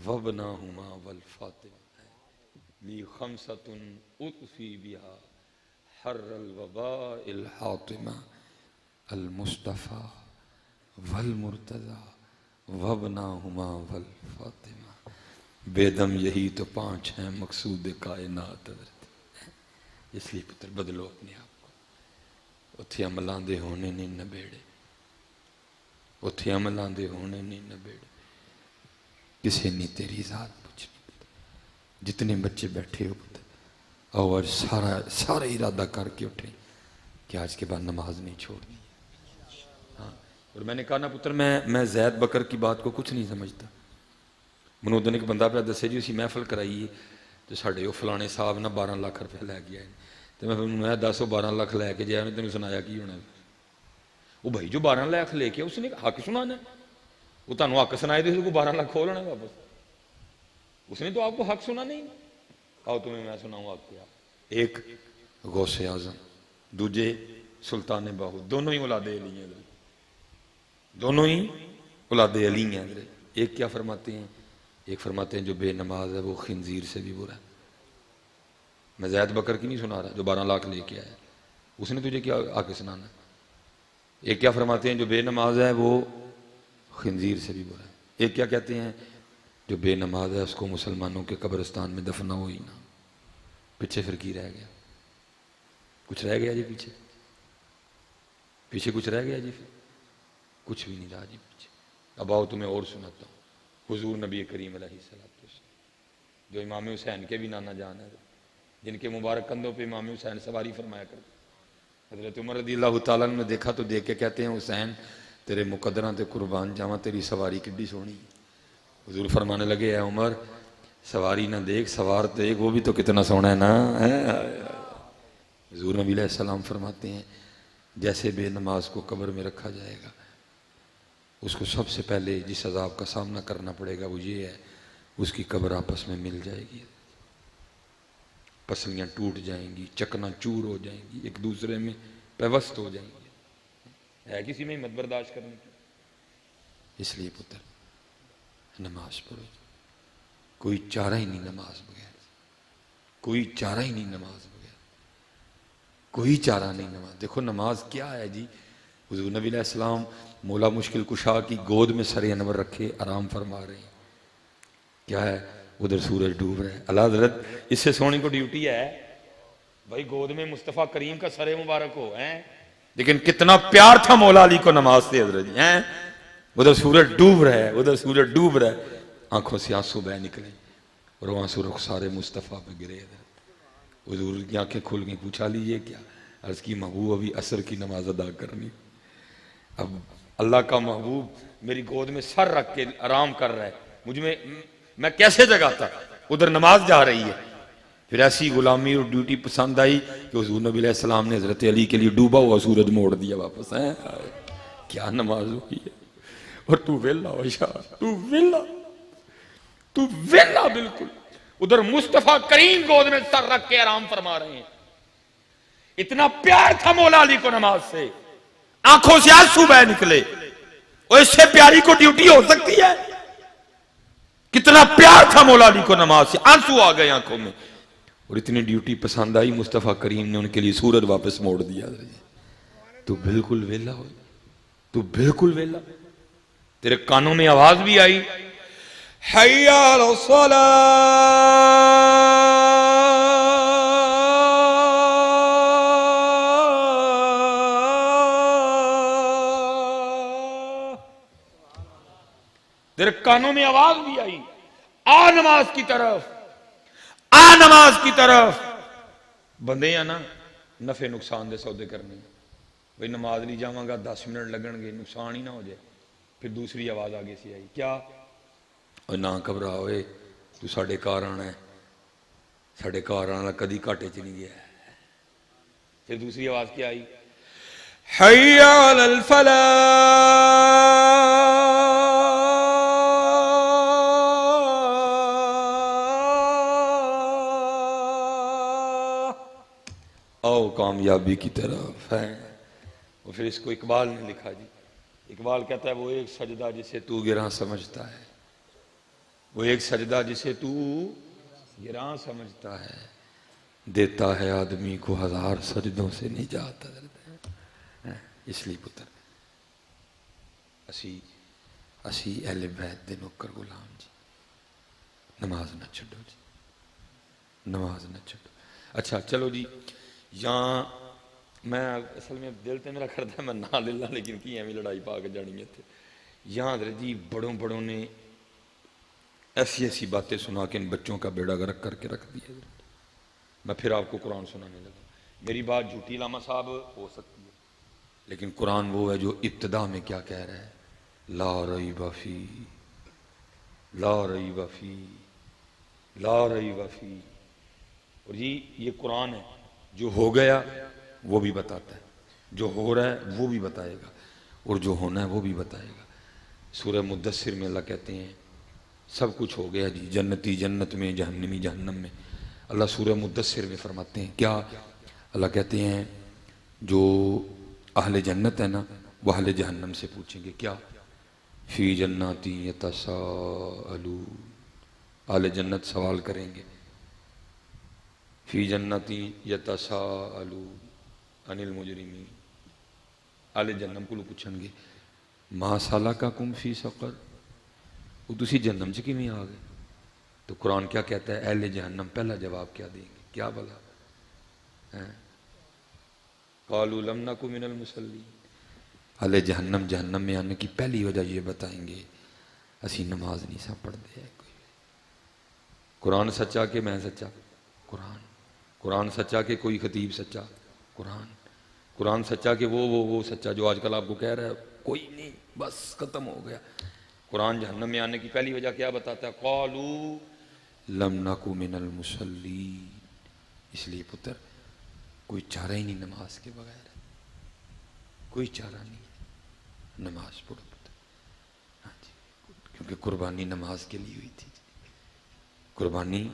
وابناہما والفاطمہ. لی خمسۃ اطفی بہا حر الوباء الحاطمہ المصطفیٰ والمرتضیٰ وابناہما والفاطمہ، بے دم یہی تو 5 ہیں مقصود کائنات حضرت۔ اس لیے پتر بدلو اپنے آپ کو، اتھے عملاں دے ہونے نہیں نبیڑے، اتھے عملاں دے ہونے نہیں نبیڑے، کسے نہیں تیری ذات پوچھنی۔ جتنے بچے بیٹھے ہو پتر اور سارا ارادہ کر کے اٹھیں کہ آج کے بعد نماز نہیں چھوڑنی۔ ہاں، اور میں نے کہا نا پتر میں زید بکر کی بات کو کچھ نہیں سمجھتا۔ منودن ایک بندہ پہ دسے جی اسی محفل کرائی ہے تو ساڑھے وہ فلانے صاحب نہ 12 لاکھ روپے لے گیا ہے، تو میں 10-12 لاکھ لے کے جایا، تینوں سنایا کی ہونا ہے؟ وہ بھائی جو 12 لاکھ لے کے اس نے حق سنانا ہے، وہ تانوں حق سنائے تو اس کو 12 لاکھ کھول لینا واپس، اس نے تو آپ کو حق سنا نہیں۔ آؤ تمہیں میں سناؤں حق کیا۔ ایک غوث اعظم، دوجے سلطان باہو، دونوں ہی اولاد علی ہیں، دونوں ہی اولاد علی ہیں۔ ایک کیا فرماتے ہیں؟ ایک فرماتے ہیں جو بے نماز ہے وہ خنزیر سے بھی برا ہے۔ میں زید بکر کی نہیں سنا رہا جو 12 لاکھ لے کے آیا، اس نے تجھے کیا آکے سنانا ہے؟ ایک کیا فرماتے ہیں جو بے نماز ہے وہ خنزیر سے بھی برا ہے۔ ایک کیا کہتے ہیں؟ جو بے نماز ہے اس کو مسلمانوں کے قبرستان میں دفنا ہو ہی نہ۔ پیچھے پھر کی رہ گیا؟ کچھ رہ گیا جی پیچھے؟ پیچھے کچھ رہ گیا جی؟ پھر کچھ بھی نہیں رہا جی پیچھے۔ اب آؤ تمہیں اور سناتا ہوں۔ حضور نبی کریم علیہ السلام جو امام حسین کے بھی نانا جان ہے، جن کے مبارک کندھوں پہ امام حسین سواری فرمایا کرتے، حضرت عمر رضی اللہ تعالیٰ نے دیکھا تو دیکھ کے کہتے ہیں حسین تیرے مقدراں تے قربان جاواں، تیری سواری کڈی سونی۔ حضور فرمانے لگے اے عمر سواری نہ دیکھ سوار دیکھ، وہ بھی تو کتنا سونا ہے نا۔ حضور نبی علیہ السلام فرماتے ہیں جیسے بے نماز کو قبر میں رکھا جائے گا، اس کو سب سے پہلے جس عذاب کا سامنا کرنا پڑے گا وہ یہ ہے، اس کی قبر آپس میں مل جائے گی، پسلیاں ٹوٹ جائیں گی، چکنا چور ہو جائیں گی، ایک دوسرے میں پیوست ہو جائیں گی۔ ہے کسی میں ہمت برداشت کرنے کی؟ اس لیے پتر نماز پڑھو، کوئی چارہ ہی نہیں نماز بغیر، کوئی چارہ ہی نہیں نماز بغیر، کوئی چارہ نہیں نماز۔ دیکھو نماز کیا ہے جی، حضور نبی علیہ السلام مولا مشکل کشا کی گود میں سر انور رکھے آرام فرما رہے ہیں، کیا ہے ادھر سورج ڈوب رہا ہے، اللہ حضرت اس سے سونے کو ڈیوٹی ہے بھائی گود میں مصطفیٰ کریم کا سر مبارک ہو ہیں، لیکن کتنا پیار تھا مولا علی کو نماز سے حضرت جی ہیں، ادھر سورج ڈوب رہا ہے، ادھر سورج ڈوب رہا ہے، آنکھوں سے آنسو بہ نکلے اور وہ آنسو رخسار مصطفیٰ پہ گرے، حضور کی آنکھیں کھل گئی، پوچھا لیجئے کیا؟ عرض کی محبوب ابھی عصر کی نماز ادا کرنی، اب اللہ کا محبوب میری گود میں سر رکھ کے آرام کر رہا ہے، میں کیسے جگاتا؟ ادھر نماز جا رہی ہے۔ پھر ایسی غلامی اور ڈیوٹی پسند آئی کہ حضور نبی علیہ السلام نے حضرت علی کے لیے ڈوبا ہوا سورج موڑ دیا واپس۔ کیا نماز ہوئی ہے، اور تو ویلا ہو شاہ، تو ویلا بالکل، ادھر مصطفیٰ کریم گود میں سر رکھ کے آرام فرما رہے ہیں۔ اتنا پیار تھا مولا علی کو نماز سے، آنکھوں سے آنسو بہ نکلے، اور اس سے پیاری کو ڈیوٹی ہو سکتی ہے؟ کتنا پیار تھا مولا علی کو نماز سے، آنسو آ گئے آنکھوں میں، اور اتنی ڈیوٹی پسند آئی مصطفیٰ کریم نے ان کے لیے سورج واپس موڑ دیا۔ تو بالکل ویلا ہو، تو بالکل ویلا، تیرے کانوں میں آواز بھی آئی حی علی الصلاۃ، تیرے کانوں میں آواز بھی آئی آ نماز کی طرف، آ نماز کی طرف۔ بندے ہیں نا نفع نقصان دے سودے کرنے، بھئی نماز نہیں جاواں گا 10 منٹ لگن گے نقصان ہی نہ ہو جائے۔ پھر دوسری آواز آگے سے آئی کیا؟ اور نہ گھبرا ہوئے، تو ساڑھے کار آنا ہے، ساڑھے کار آنا کدی کاٹے چ نہیں گیا۔ پھر دوسری آواز کیا آئی؟ حی علی الفلاح، آؤ کامیابی کی طرف ہے۔ اور پھر اس کو اقبال نے لکھا جی، اقبال کہتا ہے وہ ایک سجدہ جسے تو گراں سمجھتا ہے، وہ ایک سجدہ جسے تو گراں سمجھتا ہے، دیتا ہے آدمی کو ہزار سجدوں سے نجات حضرت، اس لیے پتر اسی اہل بیت دے نوکر غلام جی، نماز نہ چھڈو جی، نماز نہ چھڈو۔ اچھا چلو جی، یہاں میں اصل میں دل تے میرا کرتا ہے میں نہ لے لاں، لیکن کی ایویں لڑائی پا کے جانی ہے تھے۔ یہاں حضرت جی بڑوں بڑوں نے ایسی ایسی باتیں سنا کہ ان بچوں کا بیڑا غرق کر کے رکھ دیا۔ میں پھر آپ کو قرآن سنانے لگا، میری بات جھوٹی علامہ صاحب ہو سکتی ہے، لیکن قرآن وہ ہے جو ابتدا میں کیا کہہ رہا ہے، لا ریب فی، لا ریب فی، لا ریب فی۔ اور یہ قرآن ہے، جو ہو گیا وہ بھی بتاتا ہے، جو ہو رہا ہے وہ بھی بتائے گا، اور جو ہونا ہے وہ بھی بتائے گا۔ سورہ مدثر میں اللہ کہتے ہیں سب کچھ ہو گیا جی، جنتی جنت میں، جہنمی جہنم میں۔ اللہ سورہ مدثر میں فرماتے ہیں کیا؟ اللہ کہتے ہیں جو اہل جنت ہے نا وہ اہل جہنم سے پوچھیں گے کیا؟ فی جناتی یتساءلون، اہل جنت سوال کریں گے، فی جناتی یتساءلون عن المجرمین، اہل جہنم کو پوچھیں گے ما سلککم فی سقر، وہ تسی جہنم سے کیویں آ گئے؟ تو قرآن کیا کہتا ہے؟ اہل جہنم پہلا جواب کیا دیں گے؟ کیا بلا؟ قالوا لم نک من المصلین، اہل جہنم جہنم میں آنے کی پہلی وجہ یہ بتائیں گے اسی نماز نہیں سا پڑھتے ہیں کوئی۔ قرآن سچا کہ میں سچا؟ قرآن۔ قرآن سچا کہ کوئی خطیب سچا؟ قرآن۔ قرآن سچا کہ وہ سچا جو آج کل آپ کو کہہ رہا ہے کوئی نہیں، بس ختم ہو گیا۔ قرآن جہنم میں آنے کی پہلی وجہ کیا بتاتا ہے؟ قالوا لم نک من المصلین، اس لیے پتر کوئی چارہ ہی نہیں نماز کے بغیر، کوئی چارہ نہیں ہے، نماز پڑھو پتر۔ ہاں جی، کیونکہ قربانی نماز کے لیے ہوئی تھی، قربانی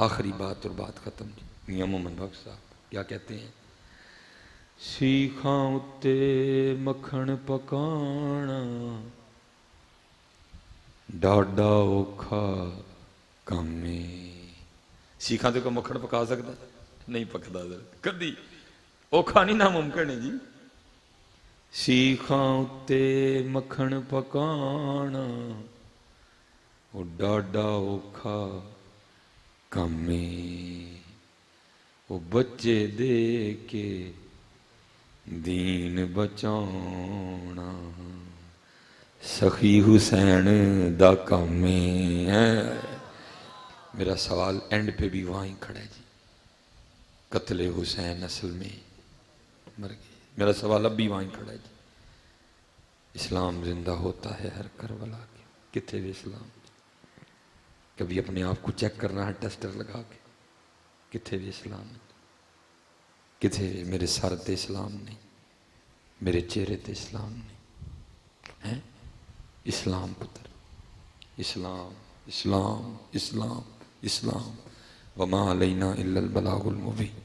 آخری بات اور بات ختم جی۔ میاں محمد بخش صاحب کیا کہتے ہیں؟ سیکھاں اتے مکھن پکانا ڈاڈا اوکھا کامے، سیکھاں تے کو مکھن پکا سکتا نہیں؟ پکدا کدی، اوکھا نہیں، ناممکن ہے جی۔ سیکھاں اتے مکھن پکانا وہ ڈاڈا اوکھا کامے، وہ بچے دے کے دین بچانا سخی حسین دا کامے۔ میرا سوال اینڈ پہ بھی وہیں کھڑا ہے جی، قتل حسین اصل میں مر گئے، میرا سوال اب بھی وہیں کھڑا ہے جی۔ اسلام زندہ ہوتا ہے ہر کربلا کے، کتنے بھی اسلام؟ کبھی اپنے آپ کو چیک کرنا ہے ٹیسٹر لگا کے، کتنے بھی اسلام؟ کتنے بھی میرے سر تے اسلام نہیں، میرے چہرے تے اسلام نہیں ہیں؟ اسلام پتر، اسلام اسلام اسلام اسلام، وما علینا الا البلاغ المبین۔